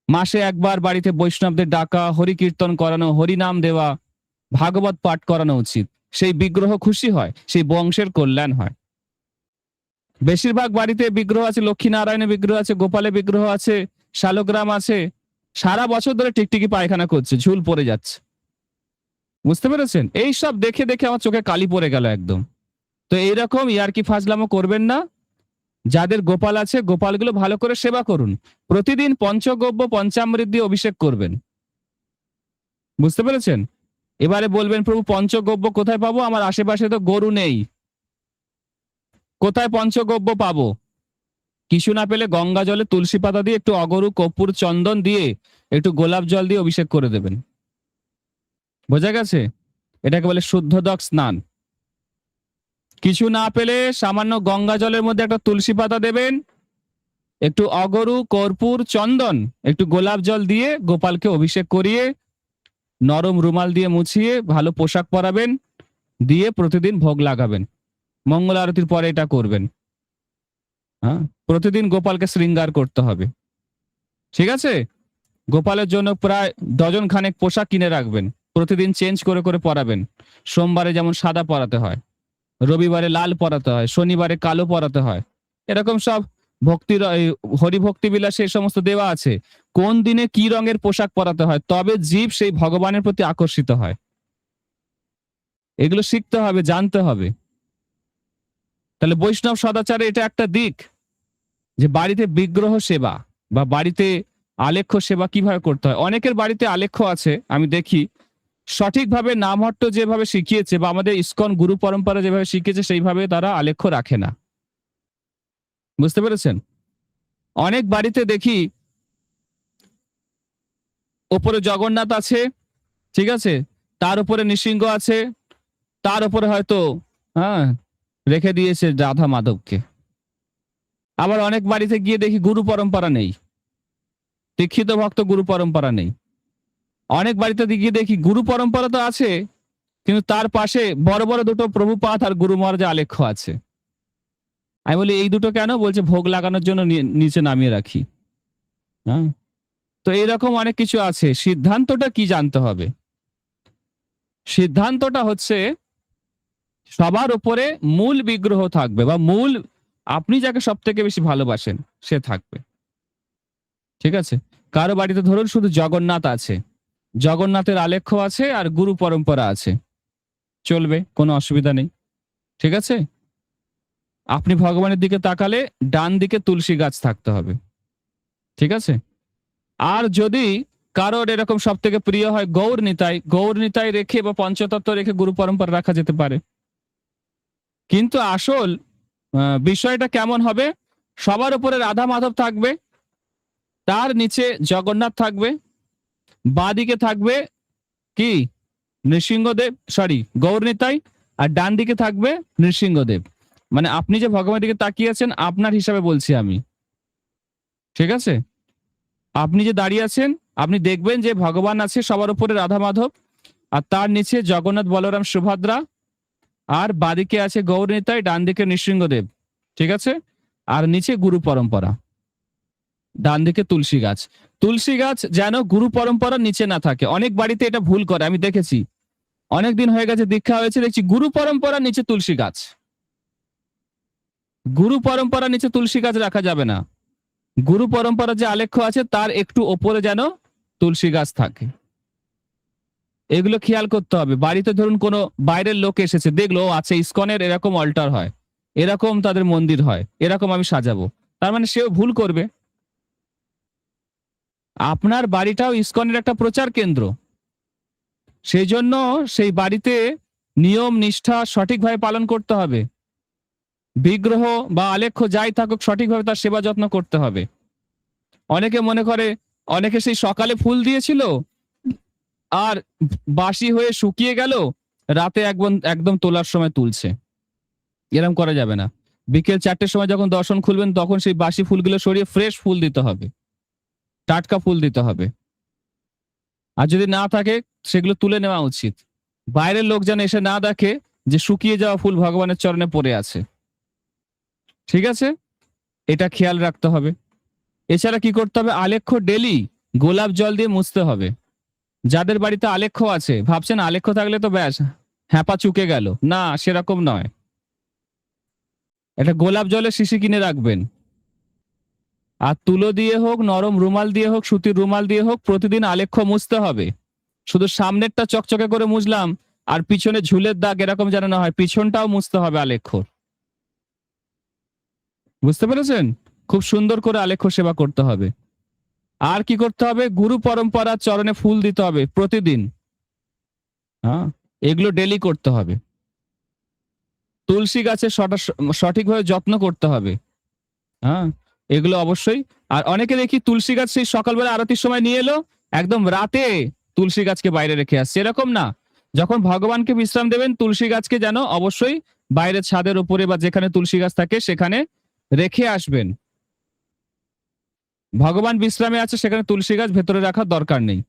মাসে একবার বাড়িতে বৈষ্ণবদের ডাকা, হরি কীর্তন করানো, হরি নাম দেওয়া, ভাগবত পাঠ করানো উচিত। সেই বিগ্রহ খুশি হয়, সেই বংশের কল্যাণ হয়। বেশিরভাগ বাড়িতে বিগ্রহ আছে, লক্ষ্মীনারায়ণের বিগ্রহ আছে, গোপালের বিগ্রহ আছে, শালগ্রাম আছে, সারা বছর ধরে টিকটিকি পায়খানা করছে, ঝুল পড়ে যাচ্ছে। বুঝতে পেরেছেন? এই সব দেখে দেখে আমার চোখে কালি পড়ে গেল একদম। তো এইরকম ইয়ার্কি ফাজলামো করবেন না। যাদের গোপাল আছে, গোপালগুলো ভালো করে সেবা করুন। প্রতিদিন পঞ্চগব্য পঞ্চামৃত দিয়ে অভিষেক করবেন। বুঝতে পেরেছেন? এবারে বলবেন প্রভু পঞ্চগব্য কোথায় পাবো, আমার আশেপাশে তো গরু নেই, কোথায় পঞ্চগব্য পাবো? কিছু না পেলে গঙ্গা জলে তুলসী পাতা দিয়ে একটু অগরু, কর্পূর, চন্দন দিয়ে একটু গোলাপ জল দিয়ে অভিষেক করে দেবেন। বোঝা গেছে? এটাকে বলে শুদ্ধোদক স্নান। কিছু না পেলে সামান্য গঙ্গা জলের মধ্যে একটা তুলসী পাতা দেবেন, একটু অগরু, কর্পূর, চন্দন, একটু গোলাপ জল দিয়ে গোপালকে অভিষেক করিয়ে নরম রুমাল দিয়ে মুছিয়ে ভালো পোশাক পরাবেন, দিয়ে প্রতিদিন ভোগ লাগাবেন। মঙ্গল আরতির পরে এটা করবেন। হ্যাঁ, প্রতিদিন গোপালকে শৃঙ্গার করতে হবে। ঠিক আছে? গোপালের জন্য প্রায় ডজন খানেক পোশাক কিনে রাখবেন, প্রতিদিন চেঞ্জ করে করে পরাবেন। সোমবারে যেমন সাদা পরাতে হয়, রবিবারে লাল পরাতে হয়, শনিবারে কালো পরাতে হয়। এরকম সব ভক্তির হরিভক্তি বিলাসে এই সমস্ত দেওয়া আছে, কোন দিনে কি রঙের পোশাক পরাতে হয়, তবে জীব সেই ভগবানের প্রতি আকর্ষিত হয়। এগুলো শিখতে হবে, জানতে হবে। তাহলে বৈষ্ণব সদাচারে এটা একটা দিক, যে বাড়িতে বিগ্রহ সেবা বা বাড়িতে আলেখ্য সেবা কিভাবে করতে হয়। অনেকের বাড়িতে আলেখ্য আছে, আমি দেখি সঠিকভাবে নামহট্ট যেভাবে শিখিয়েছে বা আমাদের ইসকন গুরু পরম্পরা যেভাবে শিখিয়েছে, সেইভাবে তারা আলেখ্য রাখে না। বুঝতে পেরেছেন? অনেক বাড়িতে দেখি ওপরে জগন্নাথ আছে, ঠিক আছে, তার উপরে নৃসিংহ আছে, তার উপরে হয়তো হ্যাঁ রেখে দিয়েছে রাধা মাধবকে। আবার অনেক বাড়িতে গিয়ে দেখি গুরু পরম্পরা নেই, দীক্ষিত ভক্ত গুরু পরম্পরা নেই। অনেক বাড়িতে গিয়ে দেখি গুরু পরম্পরা তো আছে, কিন্তু তার পাশে বড় বড় দুটো প্রভুপাদ আর গুরু মহারাজা আলেখ্য আছে। আমি বলি এই দুটো কেন? বলছে ভোগ লাগানোর জন্য নিচে নামিয়ে রাখি। হ্যাঁ, তো এইরকম অনেক কিছু আছে। সিদ্ধান্তটা কি জানতে হবে। সিদ্ধান্তটা হচ্ছে সবার উপরে মূল বিগ্রহ থাকবে বা মূল আপনি যাকে সব থেকে বেশি ভালোবাসেন সে থাকবে। ঠিক আছে? কারো বাড়িতে ধরুন শুধু জগন্নাথ আছে, জগন্নাথের আলেখ্য আছে আর গুরু পরম্পরা আছে, চলবে, কোনো অসুবিধা নেই। ঠিক আছে? আপনি ভগবানের দিকে তাকালে ডান দিকে তুলসী গাছ থাকতে হবে। ঠিক আছে? আর যদি কারোর এরকম সব থেকে প্রিয় হয় গৌর নিতাই, গৌর নিতাই রেখে বা পঞ্চতত্ত্ব রেখে গুরু পরম্পরা রাখা যেতে পারে। কিন্তু আসল বিষয়টা কেমন হবে? সবার উপরে রাধা মাধব থাকবে, তার নিচে জগন্নাথ থাকবে, বাঁদিকে থাকবে কি নৃসিংহদেব, সরি গৌর নিতাই, আর ডান দিকে থাকবে নৃসিংহদেব। মানে আপনি যে ভগবানের দিকে তাকিয়ে আছেন আপনার হিসাবে বলছি আমি। ঠিক আছে? আপনি যে দাঁড়িয়ে আছেন আপনি দেখবেন যে ভগবান আছে সবার উপরে রাধা মাধব, আর তার নিচে জগন্নাথ বলরাম সুভদ্রা, আর বাদিকে আছে গৌর নিতাই, ডান দিকে নৃসিংহদেব। ঠিক আছে? আর নিচে গুরু পরম্পরা, ডান দিকে তুলসী গাছ। তুলসী গাছ যেন গুরু পরম্পরার নিচে না থাকে। অনেক বাড়িতে এটা ভুল করে, আমি দেখেছি। অনেকদিন হয়ে গেছে দীক্ষা হয়েছে, দেখছি গুরু পরম্পরার নিচে তুলসী গাছ। গুরু পরম্পরার নিচে তুলসী গাছ রাখা যাবে না। গুরু পরম্পরা যে আলেখ্য আছে তার একটু ওপরে যেন তুলসী গাছ থাকে। এগুলো খেয়াল করতে হবে। বাড়িতে ধরুন কোনো বাইরের লোক এসেছে, দেখলো আছে ইসকনের এরকম অল্টার হয়, এরকম তাদের মন্দির হয়, এরকম আমি সাজাবো, তার মানে সেও ভুল করবে। আপনার বাড়িটাও ইসকনের একটা প্রচার কেন্দ্র, সেই জন্য সেই বাড়িতে নিয়ম নিষ্ঠা সঠিকভাবে পালন করতে হবে। বিগ্রহ বা আলেখ্য যাই থাকুক সঠিকভাবে তার সেবা যত্ন করতে হবে। অনেকে মনে করে, অনেকে সেই সকালে ফুল দিয়েছিল আর বাসি হয়ে শুকিয়ে গেল, রাতে একদম তোলার সময় তুলছে। এরকম করা যাবে না। বিকেল 4টের সময় যখন দর্শন খুলবেন তখন সেই বাসি ফুলগুলো সরিয়ে ফ্রেশ ফুল দিতে হবে, টাটকা ফুল দিতে হবে। আর যদি না থাকে সেগুলো তুলে নেওয়া উচিত। বাইরের লোক যেন এসে না দেখে যে শুকিয়ে যাওয়া ফুল ভগবানের চরণে পড়ে আছে। ঠিক আছে? এটা খেয়াল রাখতে হবে। এছাড়া কি করতে হবে? আলেখ্য ডেলি গোলাপ জল দিয়ে মুছতে হবে। যাদের বাড়িতে আলেখ্য আছে ভাবছেন আলেখ্য থাকলে তো ব্যাস হ্যাপা চুকে গেল, না সেরকম নয়। এটা গোলাপ জলের শিশি কিনে রাখবেন, আর তুলো দিয়ে হোক, নরম রুমাল দিয়ে হোক, সুতির রুমাল দিয়ে হোক, প্রতিদিন আলেখ্য মুছতে হবে। শুধু সামনেরটা চকচকে করে মুছলাম আর পিছনে ঝুলের দাগ এরকম যেন না হয়, পিছনটাও মুছতে হবে আলেখ্য। বুঝতে পেরেছেন? খুব সুন্দর করে আলেখ্য সেবা করতে হবে। আর কি করতে হবে? গুরু পরম্পরার চরণে ফুল দিতে হবে প্রতিদিন। হ্যাঁ, এগুলো ডেলি করতে হবে। তুলসী গাছের সঠিকভাবে যত্ন করতে হবে। হ্যাঁ, এগুলো অবশ্যই। আর অনেকে দেখি তুলসী গাছ সেই সকালবেলা আরতির সময় নিয়ে এলো, একদম রাতে তুলসী গাছকে বাইরে রেখে আসছে। এরকম না। যখন ভগবানকে বিশ্রাম দেবেন তুলসী গাছকে যেন অবশ্যই বাইরে ছাদের উপরে বা যেখানে তুলসী গাছ থাকে সেখানে রেখে আসবেন। ভগবান বিশ্রামে আছে সেখানে তুলসী গাছ ভেতরে রাখার দরকার নেই।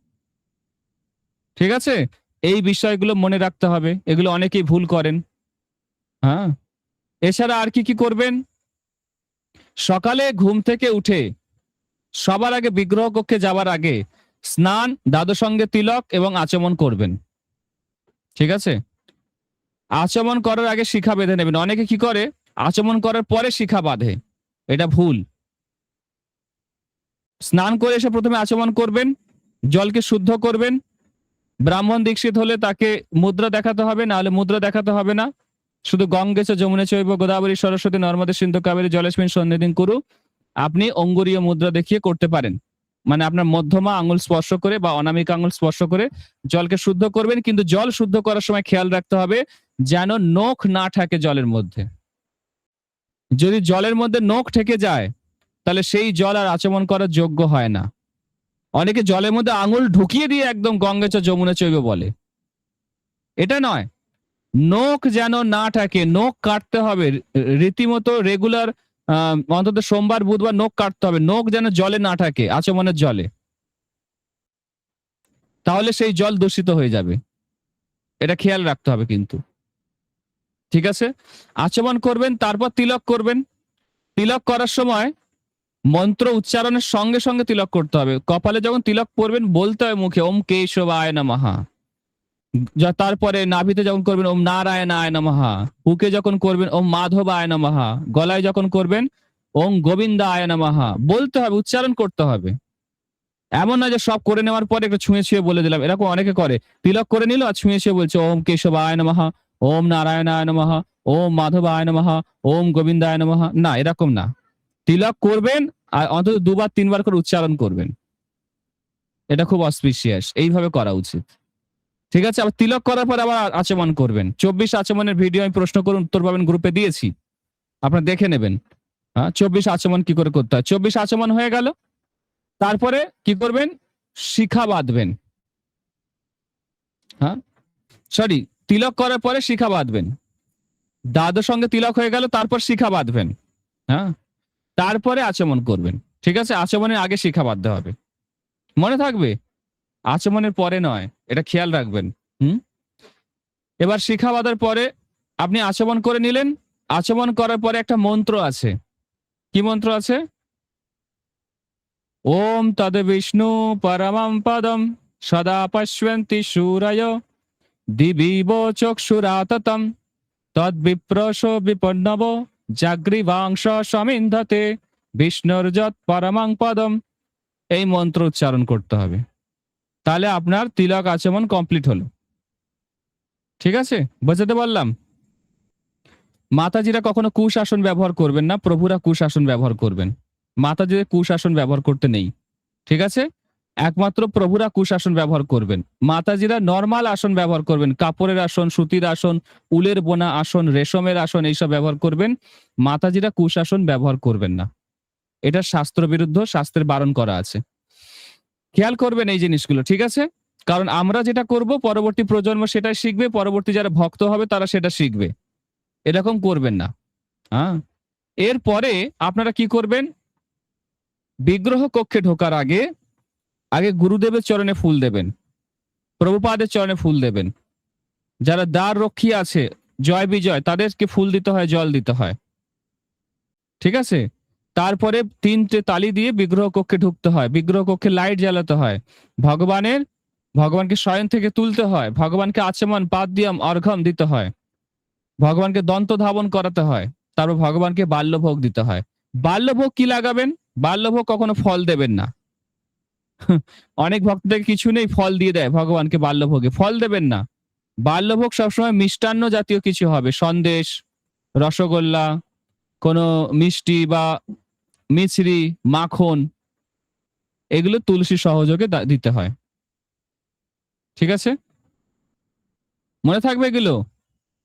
ঠিক আছে? এই বিষয়গুলো মনে রাখতে হবে। এগুলো অনেকেই ভুল করেন। হ্যাঁ, এছাড়া আর কি কি করবেন? সকালে ঘুম থেকে উঠে সবার আগে বিগ্রহ কক্ষে যাওয়ার আগে স্নান, দ্বাদশঙ্গে তিলক এবং আচমন করবেন। ঠিক আছে? আচমন করার আগে শিখা বেঁধে নেবেন। অনেকে কি করে? আচমন করার পরে শিখা বাঁধে। এটা ভুল। স্নান করে এসে প্রথমে আচমন করবেন, জলকে শুদ্ধ করবেন। ব্রাহ্মণ দীক্ষিত হলে তাকে মুদ্রা দেখাতে হবে, না হলে মুদ্রা দেখাতে হবে না। শুধু গঙ্গে চ যমুনে চৈব গোদাবরী সরস্বতী নর্মদে সিন্ধু কাবেরী জলেস্মিন সন্নিধিং কুরু আপনি অঙ্গুরীয় মুদ্রা দেখিয়ে করতে পারেন। মানে আপনার মধ্যমা আঙুল স্পর্শ করে বা অনামিকা আঙুল স্পর্শ করে জলকে শুদ্ধ করবেন, কিন্তু জল শুদ্ধ করার সময় খেয়াল রাখতে হবে যেন নখ না থাকে জলের মধ্যে। যদি জলের মধ্যে নখ ঠেকে যায় তাহলে সেই জল আর আচমন করার যোগ্য হয় না। অনেকে জলের মধ্যে আঙুল ঢুকিয়ে দিয়ে একদম গঙ্গে চ যমুনে চৈব বলে, এটা নয়। নখ যেন না থাকে, নখ কাটতে হবে রীতিমতো রেগুলার। অন্তত সোমবার বুধবার নখ কাটতে হবে, নখ যেন জলে না থাকে, আচমনের জলে, তাহলে সেই জল দূষিত হয়ে যাবে। এটা খেয়াল রাখতে হবে কিন্তু। ঠিক আছে? আচমন করবেন, তারপর তিলক করবেন। তিলক করার সময় মন্ত্র উচ্চারণের সঙ্গে সঙ্গে তিলক করতে হবে। কপালে যখন তিলক পরবেন বলতে হবে মুখে ওম কেশবায় নমঃ। তারপরে নাভিতে যখন করবেন ওম নারায়ণায় নমঃ, বুকে যখন করবেন ওম মাধবায় নমঃ, গলায় যখন করবেন ওম গোবিন্দায় নমঃ, বলতে হবে, উচ্চারণ করতে হবে। এমন না যে সব করে নেওয়ার পরে একটু ছুঁয়ে ছুঁয়ে বলে দিলাম, এরকম অনেকে করে। তিলক করে নিল আর ছুঁয়ে ছুঁয়ে বলছে ওম কেশবায় নমঃ, ওম নারায়ণায় নমঃ, ওম মাধবায় নমঃ, ওম গোবিন্দায় নমঃ। না, এরকম না। তিলক করবেন আর অন্তত ২ বার ৩ বার করে উচ্চারণ করবেন। এটা খুব অসপিশিয়াস, এইভাবে করা উচিত। ঠিক আছে? আবার তিলক করার পর আবার আচমন করবেন। ২৪ আচমনের ভিডিও আমি প্রশ্ন করুন উত্তর পাবেন গ্রুপে দিয়েছি। আপনারা দেখে নেবেন। ২৪ আচমন কি করে করতে হয়। ২৪ আচমন হয়ে গেল। তারপরে কি করবেন? শিখা বাঁধবেন। হ্যাঁ? সরি, তিলক করার পরে শিখা বাঁধবেন। দাদুর সঙ্গে তিলক হয়ে গেল, তারপর শিখা বাঁধবেন। হ্যাঁ? তারপরে আচমন করবেন। ঠিক আছে? আচমনের আগে শিখা বাঁধতে হবে। মনে থাকবে? আচমনের পরে নয়। এটা খেয়াল রাখবেন। হুম? এবার শিখা বাঁধার পরে আপনি আচমন করে নিলেন। আচমন করার পরে একটা মন্ত্র আছে। কি মন্ত্র আছে? ওম তদ বিষ্ণু পরমং পদম সদা পশ্যন্তি শূরয় দিবিব চক্ষুরাততম তদ্বিপ্রশ বিপন্নব জাগ্রীবাংশ সমিন্ধতে বিষ্ণুর্যৎ পরমং পদম। এই মন্ত্র উচ্চারণ করতে হবে। তাহলে আপনার তিলক আচমন কমপ্লিট হলো। ঠিক আছে? বোঝাতে পারলাম? মাতাজিরা কখনো কুশাসন ব্যবহার করবেন না, প্রভুরা কুশাসন ব্যবহার করবেন। মাতাজিদের কুশাসন ব্যবহার করতে নেই। ঠিক আছে? একমাত্র প্রভুরা কুশাসন ব্যবহার করবেন। মাতাজিরা নরমাল আসন ব্যবহার করবেন। কাপড়ের আসন, সুতির আসন, উলের বোনা আসন, রেশমের আসন এইসব ব্যবহার করবেন। মাতাজিরা কুশাসন ব্যবহার করবেন না। এটা শাস্ত্র বিরুদ্ধ, শাস্ত্রের বারণ করা আছে। খেয়াল করবেন এই জিনিসগুলো। ঠিক আছে? কারণ আমরা যেটা করব পরবর্তী প্রজন্ম সেটাই শিখবে, পরবর্তী যারা ভক্ত হবে তারা সেটা শিখবে। এরকম করবেন না। হ্যাঁ? এরপরে আপনারা কি করবেন? বিগ্রহ কক্ষে ঢোকার আগে আগে গুরুদেবের চরণে ফুল দেবেন। প্রভুপাদের চরণে ফুল দেবেন। যারা দ্বার রক্ষী আছে, জয় বিজয়, তাদেরকে ফুল দিতে হয়, জল দিতে হয়। ঠিক আছে? তারপরে ৩টে তালি দিয়ে বিগ্রহ কক্ষে ঢুকতে হয়। বিগ্রহ কক্ষে লাইট জ্বালাতে হয়। ভগবানকে শয়ন থেকে তুলতে হয়। ভগবানকে আচমন, পাদ্যম, অর্ঘ্যম দিতে হয়। ভগবানকে দন্ত ধাবন করাতে হয়। তারপর ভগবানকে বাল্যভোগ দিতে হয়। বাল্যভোগ কি লাগাবেন? বাল্যভোগ কখনো ফল দেবেন না। অনেক ভক্তদের কিছু নেই, ফল দিয়ে দেয় ভগবানকে বাল্যভোগে। ফল দেবেন না। বাল্যভোগ সবসময় মিষ্টান্ন জাতীয় কিছু হবে। সন্দেশ, রসগোল্লা, কোনো মিষ্টি বা মিছরি, মাখন, এগুলো তুলসী সহযোগে দিতে হয়। ঠিক আছে? মনে থাকবে এগুলো?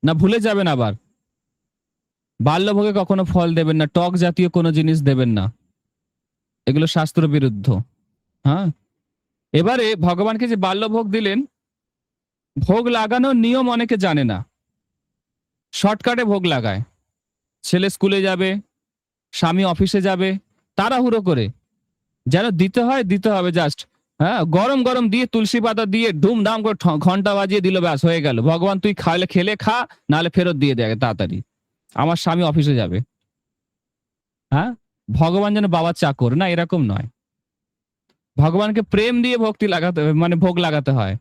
না ভুলে যাবেন আবার? বাল্যভোগে কখনো ফল দেবেন না, টক জাতীয় কোনো জিনিস দেবেন না। এগুলো শাস্ত্র বিরুদ্ধ। হ্যাঁ? এবারে ভগবানকে যে বাল্যভোগ দিলেন, ভোগ লাগানোর নিয়ম অনেকে জানে না। শর্টকাটে ভোগ লাগায়। ছেলে স্কুলে যাবে, স্বামী অফিসে যাবে, তাড়াহুড়ো করে। যেন দিতে হয়, দিতে হবে জাস্ট। হ্যাঁ, গরম গরম দিয়ে তুলসী পাতা দিয়ে ধুমধাম করে ঘন্টা বাজিয়ে দিল, ব্যাস হয়ে গেল। ভগবান তুই খেলে খা, নাহলে ফেরত দিয়ে দেয় তাড়াতাড়ি। আমার স্বামী অফিসে যাবে। হ্যাঁ? ভগবান যেন বাবার চাকর, না এরকম নয়। ভগবানকে প্রেম দিয়ে ভক্তি লাগাতে হবে, মানে ভোগ লাগাতে হয়।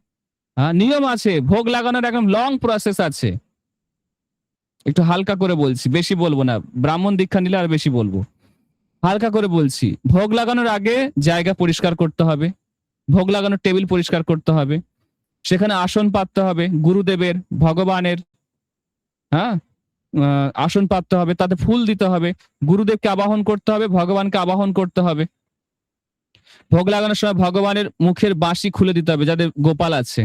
হ্যাঁ, নিয়ম আছে। ভোগ লাগানোর একদম লং প্রসেস আছে। একটু হালকা করে বলছি, বেশি বলবো না। ব্রাহ্মণ দীক্ষা নিলে আর বেশি বলবো। হালকা করে বলছি। ভোগ লাগানোর আগে জায়গা পরিষ্কার করতে হবে। ভোগ লাগানোর টেবিল পরিষ্কার করতে হবে। সেখানে আসন পাততে হবে গুরুদেবের, ভগবানের। হ্যাঁ? আসন পাততে হবে, তাতে ফুল দিতে হবে। গুরুদেবকে আবাহন করতে হবে, ভগবানকে আবাহন করতে হবে। ভোগ লাগানোর সময় ভগবানের মুখের বাঁশি খুলে দিতে হবে, যাদের গোপাল আছে।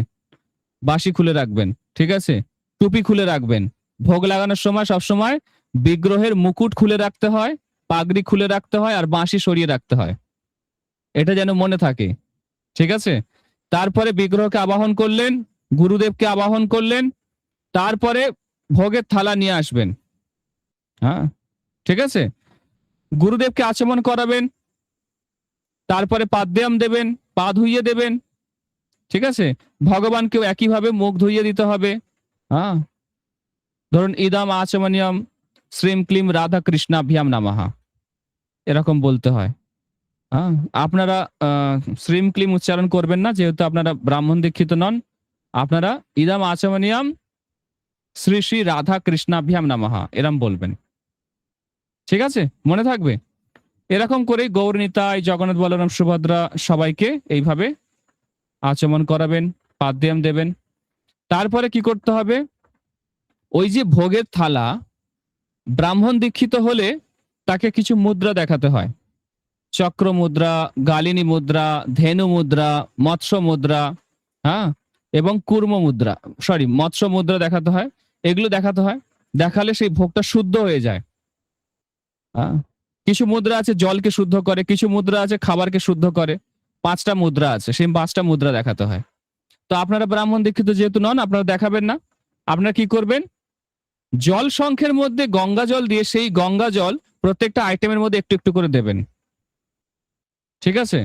বাঁশি খুলে রাখবেন। ঠিক আছে? টুপি খুলে রাখবেন। ভোগ লাগানোর সময় সবসময় বিগ্রহের মুকুট খুলে রাখতে হয়, পাগড়ি খুলে রাখতে হয়, আর বাঁশি সরিয়ে রাখতে হয়। এটা যেন মনে থাকে। ঠিক আছে? তারপরে বিগ্রহকে আবাহন করলেন, গুরুদেবকে আবাহন করলেন, তারপরে ভোগের থালা নিয়ে আসবেন। হ্যাঁ? ঠিক আছে? গুরুদেবকে আচমন করাবেন, তারপরে পাদ্যাম দেবেন, পা ধুইয়ে দেবেন। ঠিক আছে? ভগবানকেও একইভাবে মুখ ধুইয়ে দিতে হবে। হ্যাঁ? ধরুন ইদাম আচমনিয়ম শ্রীম ক্লিম রাধা কৃষ্ণাভ্যাম নমঃ, এরকম বলতে হয়। হ্যাঁ? আপনারা শ্রীম ক্লিম উচ্চারণ করবেন না, যেহেতু আপনারা ব্রাহ্মণ দীক্ষিত নন। আপনারা ইদম আচমনিয়াম শ্রী শ্রী রাধা কৃষ্ণাভ্যাম নমঃ এরম বলবেন। ঠিক আছে, মনে থাকবে। এরকম করে গৌরনীতায়, জগন্নাথ বলরাম সুভদ্রা সবাইকে এইভাবে আচমন করাবেন, পাদ্যাম দেবেন। তারপরে কি করতে হবে, ওই যে ভোগের থালা, ব্রাহ্মণ দীক্ষিত হলে তাকে কিছু মুদ্রা দেখাতে হয়। চক্র মুদ্রা, গালিনী মুদ্রা, ধেনু মুদ্রা, মৎস্য মুদ্রা, হ্যাঁ, এবং কুর্ম মুদ্রা, সরি মৎস্য মুদ্রা দেখাতে হয়। এগুলো দেখাতে হয়, দেখালে সেই ভোগটা শুদ্ধ হয়ে যায়। হ্যাঁ, কিছু মুদ্রা আছে জলকে শুদ্ধ করে, কিছু মুদ্রা আছে খাবারকে শুদ্ধ করে। 5টা মুদ্রা আছে, সেই 5টা মুদ্রা দেখাতে হয়। তো আপনারা ব্রাহ্মণ দীক্ষিত যেহেতু নন, আপনারা দেখাবেন না। আপনারা কি করবেন, জল শঙ্খের মধ্যে গঙ্গা জল দিয়ে সেই গঙ্গা জল প্রত্যেকটা আইটেমের মধ্যে একটু একটু করে দেবেন। ঠিক আছে,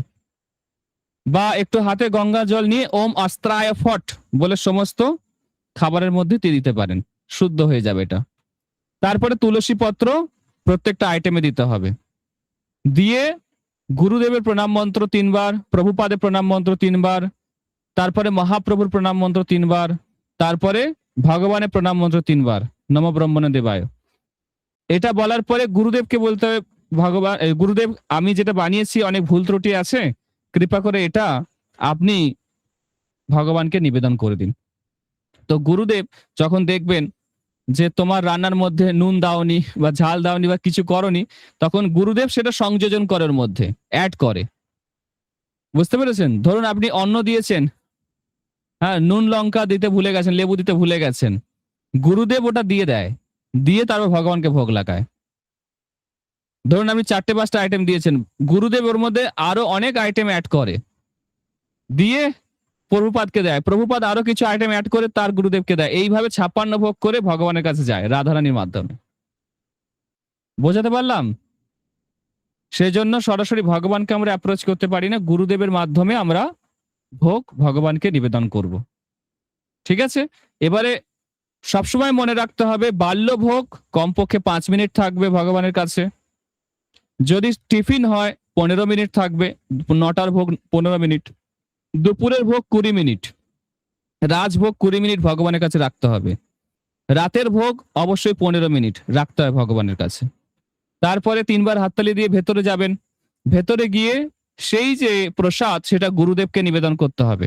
বা একটু হাতে গঙ্গা জল নিয়ে ওম অস্ত্রায় ফট বলে সমস্ত খাবারের মধ্যে দিয়ে দিতে পারেন, শুদ্ধ হয়ে যাবে এটা। তারপরে তুলসী পত্র প্রত্যেকটা আইটেমে দিতে হবে। দিয়ে গুরুদেবের প্রণাম মন্ত্র 3 বার, প্রভুপাদের প্রণাম মন্ত্র 3 বার, তারপরে মহাপ্রভুর প্রণাম মন্ত্র 3 বার, তারপরে ভগবানের প্রণাম মন্ত্র 3 বার, নম ব্রহ্মণে দেবায়। এটা বলার পরে গুরুদেবকে বলতে হবে, ভগবান গুরুদেব আমি যেটা বানিয়েছি অনেক ভুল ত্রুটি আছে, কৃপা করে এটা আপনি ভগবানকে নিবেদন করে দিন। তো গুরুদেব যখন দেখবেন যে তোমার রান্নার মধ্যে নুন দাওনি বা ঝাল দাওনি বা কিছু করনি, তখন গুরুদেব সেটা সংযোজন করে, ওর মধ্যে অ্যাড করে। বুঝতে পেরেছেন? ধরুন আপনি অন্ন দিয়েছেন, হ্যাঁ, নুন লঙ্কা দিতে ভুলে গেছেন, লেবু দিতে ভুলে গেছেন, গুরুদেব ওটা দিয়ে দেয়, দিয়ে তারপর ভগবানকে ভোগ লাগায়। ধরুন আপনি 4টে-5টা আইটেম দিয়েছেন, গুরুদেব ওর মধ্যে আরো অনেক আইটেম অ্যাড করে, দিয়ে প্রভুপাদকে দেয়, প্রভুপাদ আরো কিছু আইটেম অ্যাড করে তার গুরুদেবকে দেয়। এইভাবে 56 ভোগ করে ভগবানের কাছে যায় রাধারানীর মাধ্যমে। বোঝাতে পারলাম? সেজন্য সরাসরি ভগবানকে আমরা অ্যাপ্রোচ করতে পারি না, গুরুদেবের মাধ্যমে আমরা ভোগ ভগবানকে নিবেদন করব। ঠিক আছে, এবারে সবসময় মনে রাখতে হবে বাল্য ভোগ কমপক্ষে 5 মিনিট থাকবে ভগবানের কাছে। যদি টিফিন হয় 15 মিনিট থাকবে, 9টার ভোগ 15 মিনিট, দুপুরের ভোগ 20 মিনিট, রাজভোগ 20 মিনিট ভগবানের কাছে রাখতে হবে, রাতের ভোগ অবশ্যই 15 মিনিট রাখতে হয় ভগবানের কাছে। তারপরে 3 বার হাততালি দিয়ে ভেতরে যাবেন, ভেতরে গিয়ে সেই যে প্রসাদ সেটা গুরুদেবকে নিবেদন করতে হবে।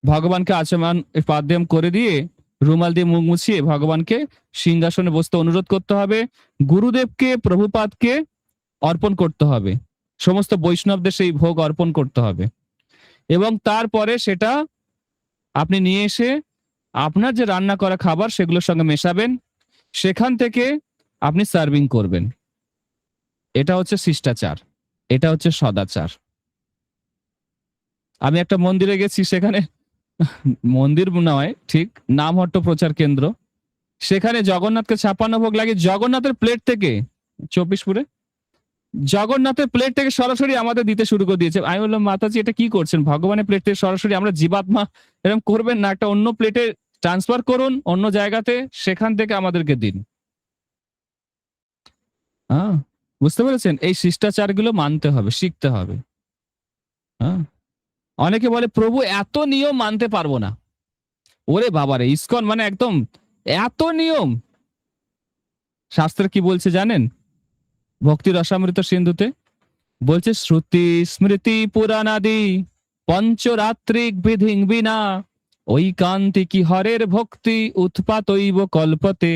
ভগবানকে আচমন পাদ্যম করে দিয়ে রুমাল দিয়ে মুখ মুছিয়ে ভগবানকে সিংহাসনে বসতে অনুরোধ করতে হবে। গুরুদেবকে, প্রভুপাদকে অর্পণ করতে হবে, সমস্ত বৈষ্ণবদের সেই ভোগ অর্পণ করতে হবে, এবং তারপরে সেটা আপনি নিয়ে এসে আপনার যে রান্না করা খাবার সেগুলোর সঙ্গে মেশাবেন, সেখান থেকে আপনি সার্ভিং করবেন। এটা হচ্ছে শিষ্টাচার, এটা হচ্ছে সদাচার। আমি একটা মন্দিরে গেছি, সেখানে মন্দির নয় ঠিক, নামহট্ট প্রচার কেন্দ্র, সেখানে জগন্নাথকে 56 ভোগ লাগে জগন্নাথের প্লেট থেকে, 24পুরে জগন্নাথের প্লেট থেকে সরাসরি আমাদের দিতে শুরু করে দিয়েছে। আমি বললাম মাতাজি এটা কি করছেন, ভগবানের প্লেট থেকে সরাসরি, আমরা জীবাত্মা, এরকম করবেন না, একটা অন্য প্লেটে ট্রান্সফার করুন অন্য জায়গাতে, সেখান থেকে আমাদেরকে দিন। হ্যাঁ, বুঝতে পেরেছেন? এই শিষ্টাচারগুলো মানতে হবে, শিখতে হবে। হ্যাঁ, অনেকে বলে প্রভু এত নিয়ম মানতে পারবো না। ওরে বাবারে, ইসকন মানে একদম এত নিয়ম। শাস্ত্রে কি বলছে জানেন? ভক্তি রসামৃত সিন্ধুতে বলছে শ্রুতি স্মৃতি পুরাণাদি পঞ্চরাত্রিক বিধিং বিনা ঐকান্তিকি হরের ভক্তি উৎপাতৈব কল্পতে।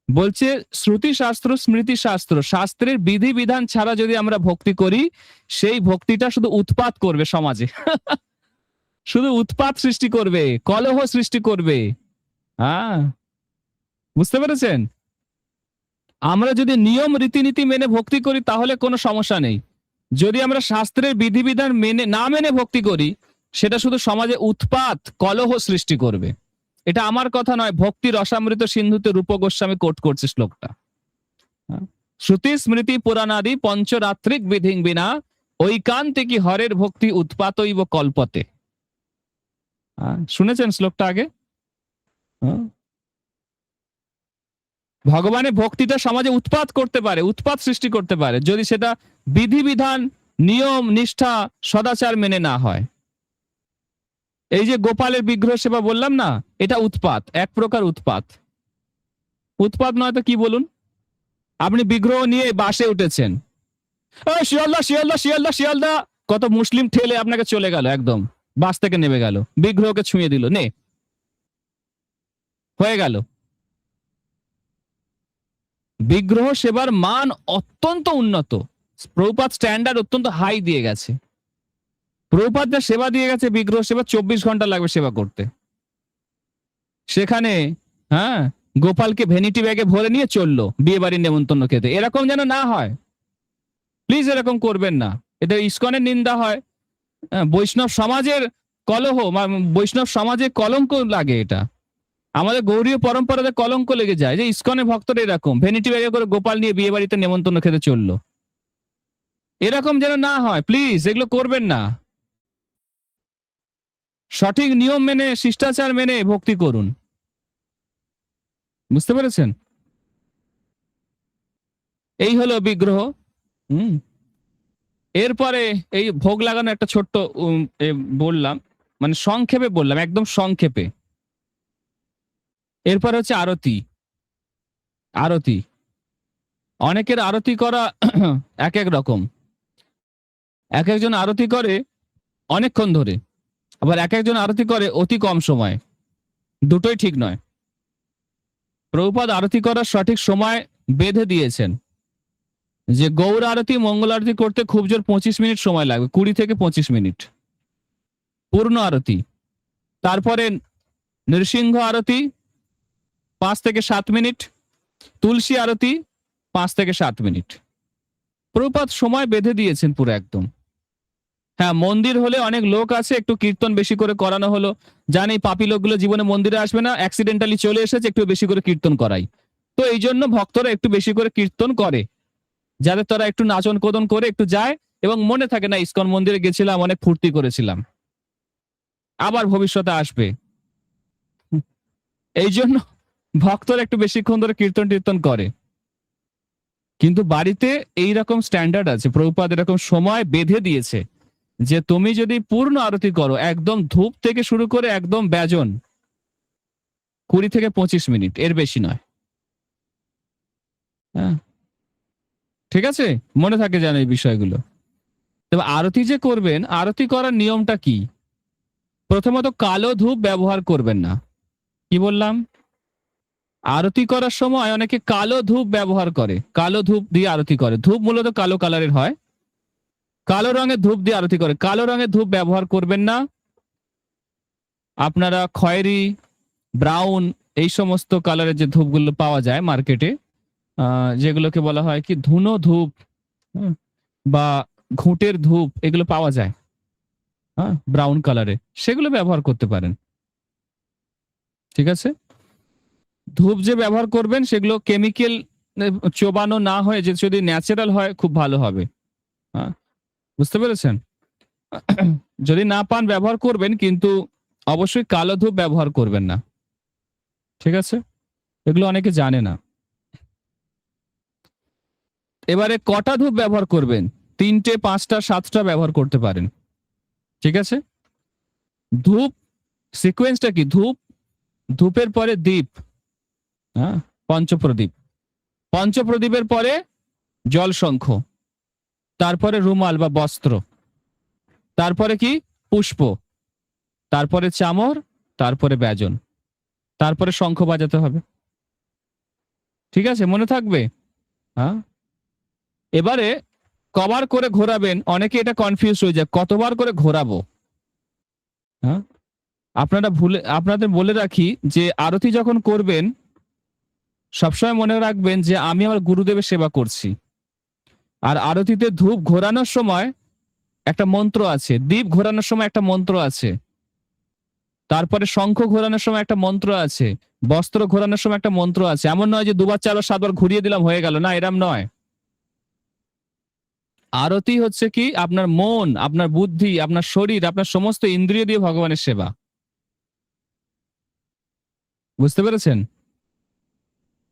বলছে শ্রুতি শাস্ত্র, স্মৃতি শাস্ত্র, শাস্ত্রের বিধি বিধান ছাড়া যদি আমরা ভক্তি করি, সেই ভক্তিটা শুধু উৎপাত করবে সমাজে শুধু উৎপাত সৃষ্টি করবে, কলহ সৃষ্টি করবে। হ্যাঁ, বুঝতে পেরেছেন? আমরা যদি নিয়ম রীতিনীতি মেনে ভক্তি করি তাহলে কোনো সমস্যা নেই। যদি আমরা শাস্ত্রের বিধিবিধান মেনে না মেনে ভক্তি করি, সেটা শুধু সমাজে উৎপাত কলহ সৃষ্টি করবে। এটা আমার কথা নয়, ভক্তি রসামৃত সিন্ধুতে রূপ গোস্বামী কোট করছে শ্লোকটা। শ্রুতি স্মৃতি পুরাণাদি পঞ্চরাত্রিক বিধিং বিনা ঐকান্তিকি হরের ভক্তি উৎপাতৈব কল্পতে। শুনেছেন শ্লোকটা আগে? ভগবানের ভক্তিটা সমাজে উৎপাত করতে পারে, উৎপাত সৃষ্টি করতে পারে, যদি সেটা বিধিবিধান, নিয়ম, নিষ্ঠা, সদাচার মেনে না হয়। এই যে গোপালের বিগ্রহ সেবা বললাম না, এটা উৎপাত, এক প্রকার উৎপাত। উৎপাত নয় তো কি বলুন? আপনি বিগ্রহ নিয়ে বাসে উঠেছেন, শিয়ালদা শিয়ালদা শিয়ালদা শিয়ালদা, কত মুসলিম ঠেলে আপনাকে চলে গেল, একদম বাস থেকে নেমে গেল, বিগ্রহকে ছুঁয়ে দিল, নে হয়ে গেল। বিগ্রহ সেবার মান অত্যন্ত উন্নত, প্রভুপাদ স্ট্যান্ডার্ড অত্যন্ত হাই দিয়ে গেছে। প্রভুপাদ যা সেবা দিয়ে গেছে, বিগ্রহ সেবা 24 ঘন্টা লাগবে সেবা করতে। সেখানে হ্যাঁ, গোপালকে ভ্যানিটি ব্যাগে ভরে নিয়ে চললো বিয়ে বাড়ির নেমন্তন্ন খেতে। এরকম যেন না হয়, প্লিজ এরকম করবেন না, এতে ইসকনের নিন্দা হয়, বৈষ্ণব সমাজের কলহ, বৈষ্ণব সমাজে কলঙ্ক লাগে। এটা আমাদের গৌরীয় পরম্পরাতে কলঙ্ক লেগে যায় যে ইসকনের ভক্তরা এরকম ভ্যানিটি ব্যাগে করে গোপাল নিয়ে বিয়ে বাড়িতে নেমন্তন্ন খেতে চললো। এরকম যেন না হয়, প্লিজ এগুলো করবেন না। সঠিক নিয়ম মেনে, শিষ্টাচার মেনে ভক্তি করুন। বুঝতে পেরেছেন? এই হলো বিগ্রহ। হুম। এরপরে এই ভোগ লাগানো একটা ছোট্ট বললাম, মানে সংক্ষেপে বললাম, একদম সংক্ষেপে। এরপরে হচ্ছে আরতি। আরতি, অনেকের আরতি করা এক এক রকম। এক একজন আরতি করে অনেকক্ষণ ধরে, আবার এক একজন আরতি করে অতি কম সময়। দুটোই ঠিক নয়। প্রভুপাদ আরতি করার সঠিক সময় বেঁধে দিয়েছেন, যে গৌর আরতি মঙ্গল আরতি করতে খুব জোর 25 মিনিট সময় লাগবে, 20 থেকে 25 মিনিট পূর্ণ আরতি। তারপরে নৃসিংহ আরতি 5 থেকে 7 মিনিট, তুলসী আরতি 5 থেকে 7 মিনিট। প্রভুপাদ সময় বেঁধে দিয়েছেন পুরো একদম। হ্যাঁ, মন্দির হলে অনেক লোক আছে, একটু কীর্তন বেশি করে করানো হলো, জানি পাপী লোকগুলো জীবনে মন্দিরে আসবে না, অ্যাক্সিডেন্টালি চলে এসেছে, একটু বেশি করে কীর্তন করাই। তো এই জন্য ভক্তরা একটু বেশি করে কীর্তন করে, যাতে তারা একটু নাচন কোদন করে একটু যায় এবং মনে থাকে না ইসকন মন্দিরে গেছিলাম, অনেক ফুর্তি করেছিলাম, আবার ভবিষ্যতে আসবে। এই জন্য ভক্তরা একটু বেশিক্ষণ ধরে কীর্তন টীর্তন করে। কিন্তু বাড়িতে এইরকম স্ট্যান্ডার্ড আছে, প্রভুপাদ এরকম সময় বেঁধে দিয়েছে যে তুমি যদি পূর্ণ আরতি করো, একদম ধূপ থেকে শুরু করে একদম ব্যজন, 20 থেকে 25 মিনিট, এর বেশি নয়। হ্যাঁ, ঠিক আছে, মনে থাকে যেন এই বিষয়গুলো। তবে আরতি যে করবেন, আরতি করার নিয়মটা কি? প্রথমত কালো ধূপ ব্যবহার করবেন না। কি বললাম? আরতি করার সময় অনেকে কালো ধূপ ব্যবহার করে, কালো ধূপ দিয়ে আরতি করে। ধূপ মূলত কালো কালারের হয়, কালো রঙের ধূপ দিয়ে আরতি করে। কালো রঙের ধূপ ব্যবহার করবেন না। আপনারা খয়েরি, ব্রাউন, এই সমস্ত কালারের যে ধূপগুলো পাওয়া যায় মার্কেটে, যেগুলোকে বলা হয় কি ধুনো ধূপ, বা ঘুঁটের ধূপ, এগুলো পাওয়া যায়, হ্যাঁ, ব্রাউন কালারে, সেগুলো ব্যবহার করতে পারেন। ঠিক আছে? ধূপ যে ব্যবহার করবেন সেগুলো কেমিক্যাল চোবানো না হয়ে যে যদি ন্যাচারাল হয় খুব ভালো হবে। হ্যাঁ, বুঝতে পেরেছেন? যদি না পান ব্যবহার করবেন, কিন্তু অবশ্যই কালো ধূপ ব্যবহার করবেন না। ঠিক আছে? এগুলো অনেকে জানে না। এবারে কটা ধূপ ব্যবহার করবেন? 3টে, 5টা, 7টা ব্যবহার করতে পারেন। ঠিক আছে? ধূপ সিকোয়েন্সটা কি? ধূপ, ধূপের পরে দীপ, হ্যাঁ, পঞ্চপ্রদীপ, পঞ্চপ্রদীপের পরে জল শঙ্খ, তারপরে রুমাল বা বস্ত্র, তারপরে কি পুষ্প, তারপরে চামর, তারপরে ব্যজন, তারপরে শঙ্খ বাজাতে হবে। ঠিক আছে, মনে থাকবে? হ্যাঁ। এবারে কবার করে ঘোরাবেন, অনেকে এটা কনফিউজ হয়ে যায়, কতবার করে ঘোরাবো। হ্যাঁ, আপনাদের বলে রাখি যে আরতি যখন করবেন সবসময় মনে রাখবেন যে আমি আমার গুরুদেবের সেবা করছি। আর আরতিতে ধূপ ঘোরানোর সময় একটা মন্ত্র আছে, দীপ ঘোরানোর সময় একটা মন্ত্র আছে, তারপরে শঙ্খ ঘোরানোর সময় একটা মন্ত্র আছে, বস্ত্র ঘোরানোর সময় একটা মন্ত্র আছে। এমন নয় যে 2বার 4বার 7বার ঘুরিয়ে দিলাম হয়ে গেল, না, এরম নয়। আরতি হচ্ছে কি আপনার মন, আপনার বুদ্ধি, আপনার শরীর, আপনার সমস্ত ইন্দ্রিয় দিয়ে ভগবানের সেবা। বুঝতে পেরেছেন?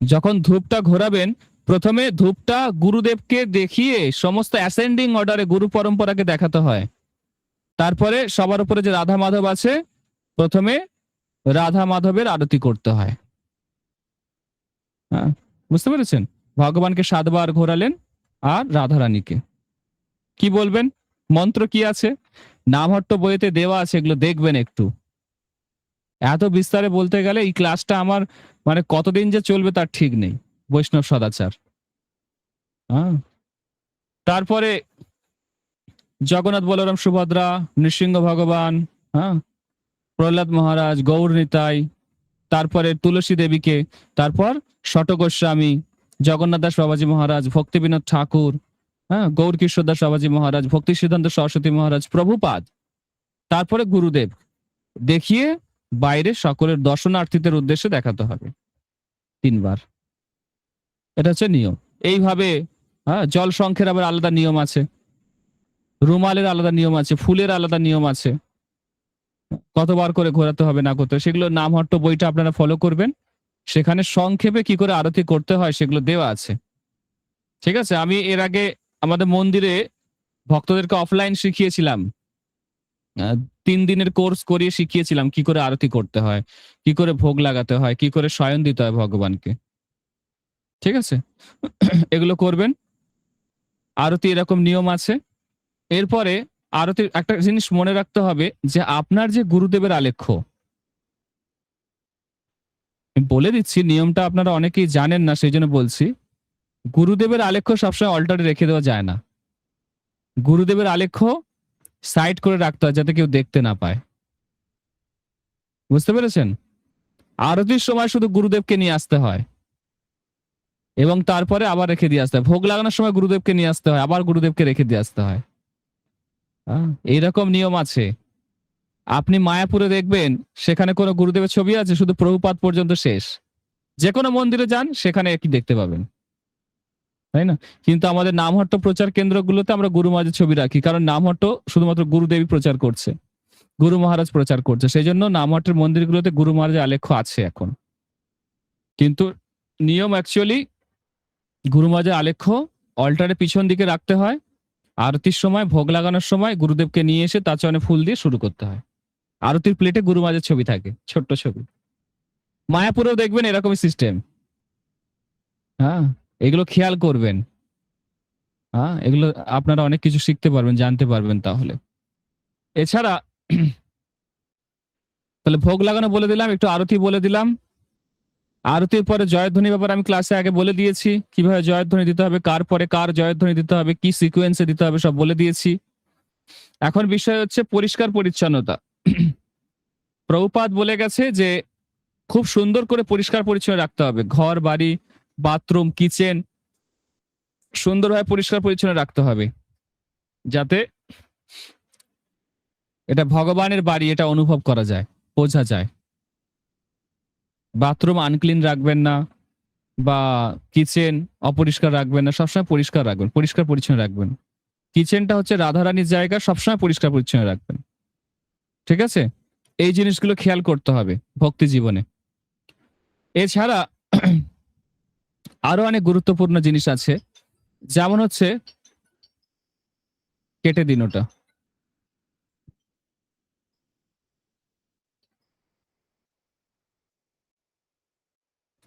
যখন ধূপটা ঘোরাবেন, প্রথমে ধূপটা গুরুদেবকে দেখিয়ে সমস্ত অ্যাসেন্ডিং অর্ডারে গুরু পরম্পরাকে দেখাতে হয়। তারপরে সবার উপরে যে রাধা মাধব আছে প্রথমে রাধা মাধবের আরতি করতে হয়। হ্যাঁ, বুঝতে পেরেছেন? ভগবানকে ৭ বার ঘোরালেন আর রাধারানীকে। কি বলবেন? মন্ত্র কি আছে? নামহট্ট বইয়েতে দেওয়া আছে, এগুলো দেখবেন একটু। এত বিস্তারে বলতে গেলে এই ক্লাসটা আমার মানে কতদিন যে চলবে তার ঠিক নেই। বৈষ্ণব সদাচার। হ্যাঁ? তারপরে জগন্নাথ বলরাম সুভদ্রা, নৃসিংহ ভগবান, হ্যাঁ? প্রহ্লাদ মহারাজ, গৌর নিতাই, তারপরে তুলসী দেবীকে, তারপর শট গোস্বামী, জগন্নাথ দাস বাবাজি মহারাজ, ভক্তি বিনোদ ঠাকুর, হ্যাঁ, গৌর কিশোর দাস বাবাজি মহারাজ, ভক্তি সিদ্ধান্ত সরস্বতী মহারাজ, প্রভুপাদ, তারপরে গুরুদেব দেখিয়ে বাইরে সকলের দর্শনার্থীদের উদ্দেশ্যে দেখাতে হবে ৩ বার। এটা হচ্ছে নিয়ম। এইভাবে জল শঙ্খের আবার আলাদা নিয়ম আছে, রুমালের আলাদা নিয়ম আছে, ফুলের আলাদা নিয়ম আছে, কতবার করে ঘোরাতে হবে না করতে হবে, সেগুলো নামহট্ট বইটা আপনারা ফলো করবেন। সেখানে সংক্ষেপে কি করে আরতি করতে হয় সেগুলো দেওয়া আছে। ঠিক আছে? আমি এর আগে আমাদের মন্দিরে ভক্তদেরকে অফলাইন শিখিয়েছিলাম। ৩ দিনের কোর্স করিয়ে শিখিয়েছিলাম কি করে আরতি করতে হয়, কি করে ভোগ লাগাতে হয়, কি করে শয়ন দিতে হয় ভগবানকে। ঠিক আছে? এগুলো করবেন। আরতি এরকম নিয়ম আছে। এরপরে আরতির একটা জিনিস মনে রাখতে হবে যে আপনার যে গুরুদেবের আলেখ্য, আমি বলে দিচ্ছি নিয়মটা আপনারা অনেকেই জানেন না সেইজন্য বলছি। গুরুদেবের আলেখ্য সবসময় অল্টারে রেখে দেওয়া যায় না। গুরুদেবের আলেখ্য সাইড করে রাখতে হয় যাতে কেউ দেখতে না পায়। বুঝতে পেরেছেন? আরতির সময় শুধু গুরুদেবকে নিয়ে আসতে হয় এবং তারপরে আবার রেখে দিয়ে আসতে হয়। ভোগ লাগানোর সময় গুরুদেবকে নিয়ে আসতে হয়, আবার গুরুদেবকে রেখে দিয়ে আসতে হয়। এইরকম নিয়ম আছে। আপনি মায়াপুরে দেখবেন সেখানে কোনো গুরুদেবের ছবি আছে, শুধু প্রভুপাদ পর্যন্ত শেষ। যে কোনো মন্দিরে যান সেখানে একই দেখতে পাবেন। তাই না? কিন্তু আমাদের নামহট্ট প্রচার কেন্দ্রগুলোতে আমরা গুরু মহারাজের ছবি রাখি, কারণ নামহট্ট শুধুমাত্র গুরুদেবই প্রচার করছে, গুরু মহারাজ প্রচার করছে, সেই জন্য নামহট্টের মন্দিরগুলোতে গুরু মহারাজের আলেখ্য আছে এখন। কিন্তু নিয়ম অ্যাকচুয়ালি গুরু মহারাজের আলেখ্য অল্টারের পিছন দিকে রাখতে হয়। আরতির সময়, ভোগ লাগানোর সময় গুরুদেবকে নিয়ে এসে তার চরণে ফুল দিয়ে শুরু করতে হয়। আরতির প্লেটে গুরু মহারাজের ছবি থাকে, ছোট্ট ছবি। মায়াপুরেও দেখবেন এরকমই সিস্টেম। হ্যাঁ, এগুলো খেয়াল করবেন। এগুলো আপনারা অনেক কিছু শিখতে পারবেন, জানতে পারবেন তাহলে। এছাড়া তাহলে ভোগ লাগানো বলে দিলাম, একটু আরতি বলে দিলাম। আরতির পরে জয়ধ্বনি ব্যাপারে আমি ক্লাসে আগে বলে দিয়েছি, কিভাবে জয়ধ্বনি দিতে হবে, কার পরে কার জয়ধ্বনি দিতে হবে, কি সিকোয়েন্সে দিতে হবে সব বলে দিয়েছি। এখন বিষয় হচ্ছে পরিষ্কার পরিচ্ছন্নতা। প্রভুপাদ বলে গেছে যে খুব সুন্দর করে পরিষ্কার পরিচ্ছন্ন রাখতে হবে। ঘর, বাড়ি, বাথরুম, কিচেন সুন্দরভাবে পরিষ্কার পরিচ্ছন্ন রাখতে হবে, যাতে এটা ভগবানের বাড়ি এটা অনুভব করা যায়, বোঝা যায়। বাথরুম আনক্লিন রাখবেন না বা কিচেন অপরিষ্কার রাখবেন না, সবসময় পরিষ্কার রাখবেন, পরিষ্কার পরিচ্ছন্ন রাখবেন। কিচেনটা হচ্ছে রাধারানীর জায়গা, সবসময় পরিষ্কার পরিচ্ছন্ন রাখবেন। ঠিক আছে? এই জিনিসগুলো খেয়াল করতে হবে ভক্তি জীবনে। এছাড়া আরো অনেক গুরুত্বপূর্ণ জিনিস আছে, যেমন হচ্ছে কেটে দিন ওটা।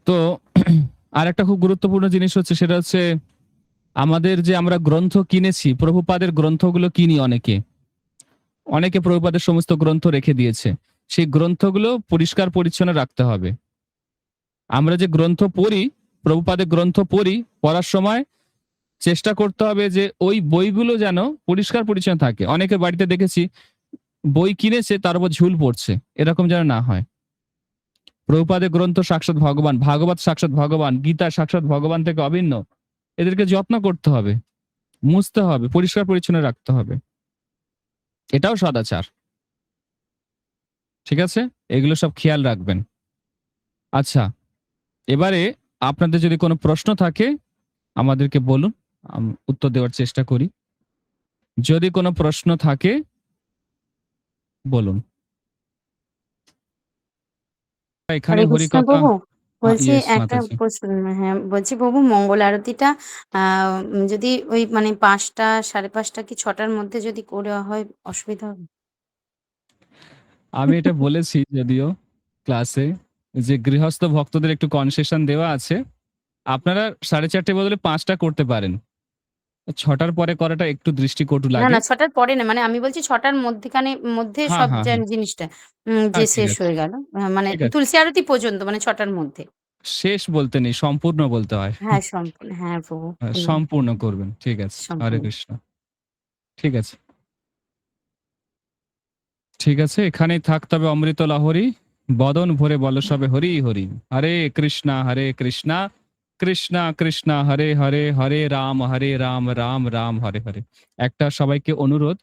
তো আর একটা খুব গুরুত্বপূর্ণ জিনিস হচ্ছে, সেটা হচ্ছে আমাদের যে আমরা গ্রন্থ কিনেছি, প্রভুপাদের গ্রন্থগুলো কিনি অনেকে, অনেকে প্রভুপাদের সমস্ত গ্রন্থ রেখে দিয়েছে। সেই গ্রন্থগুলো পরিষ্কার পরিচ্ছন্ন রাখতে হবে। আমরা যে গ্রন্থ পড়ি, প্রভুপাদের গ্রন্থ পড়ি, পড়ার সময় চেষ্টা করতে হবে যে ওই বইগুলো যেন পরিষ্কার পরিচ্ছন্ন থাকে। অনেকের বাড়িতে দেখেছি বই কিনেছে তার উপর ঝুল পড়ছে, এরকম যেন না হয়। প্রভুপাদের গ্রন্থ সাক্ষাৎ ভগবান, ভাগবত সাক্ষাৎ ভগবান, গীতা সাক্ষাৎ ভগবান থেকে অভিন্ন। এদেরকে যত্ন করতে হবে, মুছতে হবে, পরিষ্কার পরিচ্ছন্ন রাখতে হবে। এটাও সদাচার। ঠিক আছে? এগুলো সব খেয়াল রাখবেন। আচ্ছা, এবারে আপনাদের যদি কোনো প্রশ্ন থাকে আমাদেরকে বলুন, উত্তর দেওয়ার চেষ্টা করি। যদি কোনো প্রশ্ন থাকে বলুন। এখানে হরে কৃষ্ণ হরিকথা। প্রভু। বলছি ইয়েস একটা মাতাজি। প্রশ্ন, হ্যাঁ বলছি প্রভু, মঙ্গল আরতিটা যদি ওই মানে ৫টা ৫:৩০ কি ৬টার মধ্যে যদি করে হয় অসুবিধা হবে? আমি এটা বলেছি যদিও ক্লাসে যে গৃহস্থ ভক্তদের একটু কনসেশন দেওয়া আছে। আপনারা 4:30 বদলে 5টা করতে পারেন। 6টার পরে করাটা একটু দৃষ্টিকটু না, লাগে। না ৬ টার পরে না। মানে আমি বলছি ৬ টার মধ্যে হ্যাঁ, সব হ্যাঁ, হ্যাঁ। জিনিসটা যে ঠিক শেষ আছে, হয়ে গেল। মানে ঠিক আছে। তুলসী আরতি পর্যন্ত মানে ৬ টার মধ্যে। শেষ বলতে নেই, সম্পূর্ণ বলতে হয়। হ্যাঁ, সম্পূর্ণ। হ্যাঁ, প্রভু ধন্যবাদ। সম্পূর্ণ করবেন। ঠিক আছে। হরে সম্পূর্ণ। কৃষ্ণ। ঠিক আছে। ঠিক আছে, এখানেই থাকতে হবে অমৃত লাহরী। বদন ভরে বল সবে হরি, হরি। হরে কৃষ্ণা, হরে কৃষ্ণা, কৃষ্ণা কৃষ্ণা হরে হরে, হরে রাম, রাম রাম হরে হরে। একটা সবাইকে অনুরোধ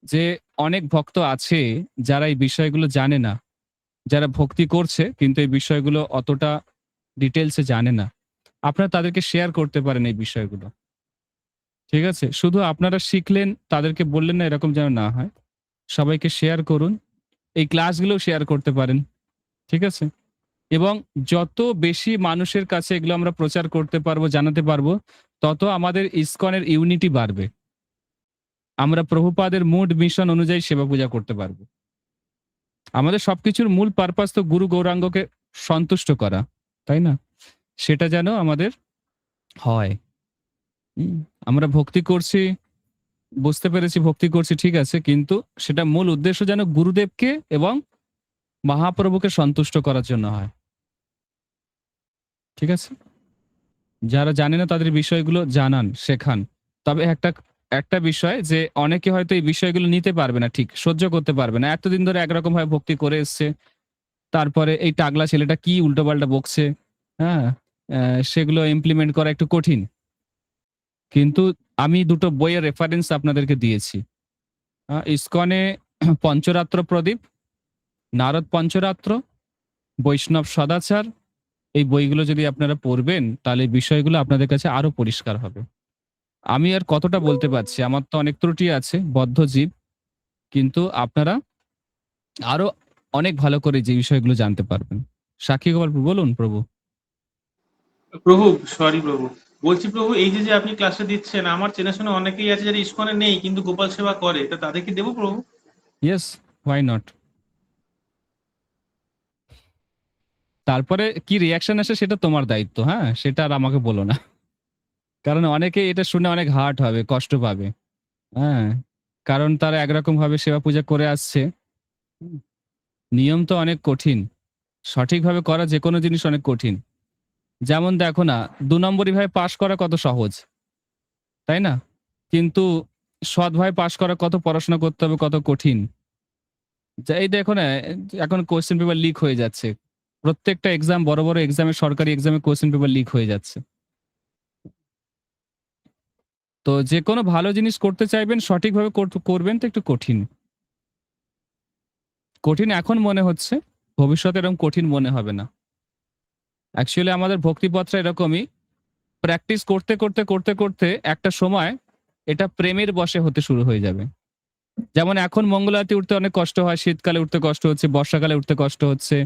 যে অনেক ভক্ত আছে যারা এই বিষয়গুলো জানে না। যারা ভক্তি করছে কিন্তু এই বিষয়গুলো অতটা ডিটেইলসে জানে না। আপনারা তাদেরকে শেয়ার করতে পারেন এই বিষয়গুলো। ঠিক আছে? শুধু আপনারা শিখলেন, তাদেরকে বললেন না এরকম যেন না হয়। সবাইকে শেয়ার করুন। এই ক্লাসগুলোও শেয়ার করতে পারেন। ঠিক আছে? এবং যত বেশি মানুষের কাছে এগুলো আমরা প্রচার করতে পারবো, জানাতে পারবো, তত আমাদের ইসকনের ইউনিটি বাড়বে। আমরা প্রভুপাদের মুড মিশন অনুযায়ী সেবা পূজা করতে পারবো। আমাদের সবকিছুর মূল পারপাস তো গুরু গৌরাঙ্গকে সন্তুষ্ট করা। তাই না? সেটা যেন আমাদের হয়। হুম? আমরা ভক্তি করছি, বুঝতে পেরেছি ভক্তি করছি ঠিক আছে। কিন্তু সেটা মূল উদ্দেশ্য যেন গুরুদেবকে এবং মহাপ্রভুকে সন্তুষ্ট করার জন্য হয়। ঠিক আছে? যারা জানে না তাদের বিষয়গুলো জানান, শেখান। তবে একটা বিষয় যে অনেকে হয়তো এই বিষয়গুলো নিতে পারবে না ঠিক, সহ্য করতে পারবে না। এতদিন ধরে একরকম ভাবে ভক্তি করে এসছে। তারপরে এই টাগলা ছেলেটা কি উল্টোপাল্টা বকছে, হ্যাঁ? সেগুলো ইমপ্লিমেন্ট করা একটু কঠিন। কিন্তু আমি ২ টো বইয়ের রেফারেন্স আপনাদেরকে দিয়েছি। ইসকনে পঞ্চরাত্র প্রদীপ, নারদ পঞ্চরাত্র, বৈষ্ণব সদাচার, এই বইগুলো যদি আপনারা পড়বেন তাহলে এই বিষয়গুলো আপনাদের কাছে আরো পরিষ্কার হবে। আমি আর কতটা বলতে পারছি? আমার তো অনেক ত্রুটি আছে, বদ্ধ জীব। কিন্তু আপনারা আরো অনেক ভালো করে যে বিষয়গুলো জানতে পারবেন। সাক্ষী গোপাল বলুন প্রভু। প্রভু, সরি প্রভু। বলছি প্রভু, এই যে আপনি ক্লাসটা দিচ্ছেন, আমার চেনাশোনা অনেকেই আছে যারা ইসকনে নেই কিন্তু গোপাল সেবা করে, তা তাদেরকে দেবো প্রভু? Yes, why not? তারপরে কি রিঅ্যাকশন আসে সেটা তোমার দায়িত্ব, হ্যাঁ? সেটা আর আমাকে বলো না। কারণ অনেকে এটা শুনে অনেক হার্ট হবে, কষ্ট পাবে। হ্যাঁ? কারণ তারা একরকম ভাবে সেবা পূজা করে আসছে। হুম। নিয়ম তো অনেক কঠিন। সঠিকভাবে করা যেকোনো জিনিস অনেক কঠিন। যেমন দেখো না, ২ নম্বরি ভাবে পাস করা কত সহজ। তাই না? কিন্তু সৎভাবে পাস করা কত পড়াশোনা করতে হবে, কত কঠিন। এই দেখো না, এখন কোয়েশ্চেন পেপার লিক হয়ে যাচ্ছে। প্রত্যেকটা এক্সাম, বড়, বড় এক্সামে, সরকারি এক্সামে কোয়েশ্চেন পেপার লিক হয়ে যাচ্ছে। তো যেকোনো ভালো জিনিস করতে চাইবেন, সঠিকভাবে করবেন তো একটু কঠিন। কঠিন এখন মনে হচ্ছে, ভবিষ্যতে এরকম কঠিন মনে হবে না। অ্যাকচুয়ালি আমাদের ভক্তিপথটা এরকমই। প্র্যাকটিস করতে একটা সময় এটা প্রেমের বশে হতে শুরু হয়ে যাবে। যেমন এখন মঙ্গল আরতি উঠতে অনেক কষ্ট হয়, শীতকালে উঠতে কষ্ট হচ্ছে, বর্ষাকালে উঠতে কষ্ট হচ্ছে।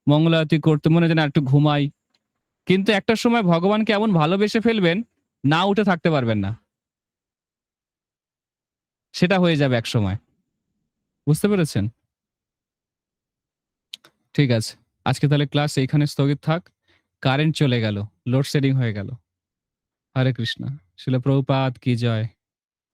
মঙ্গল আরতি করতে মনে হয় যেন আরেকটু ঘুমাই। কিন্তু একটা সময় ভগবানকে এমন ভালোবেসে ফেলবেন, না উঠে থাকতে পারবেন না। সেটা হয়ে যাবে একসময়। বুঝতে পেরেছেন? ঠিক আছে। আজকে তাহলে ক্লাস এইখানে স্থগিত থাক। কারেন্ট চলে গেল। লোডশেডিং হয়ে গেল। হরে কৃষ্ণ। শিল প্রভুপাদ কি জয়।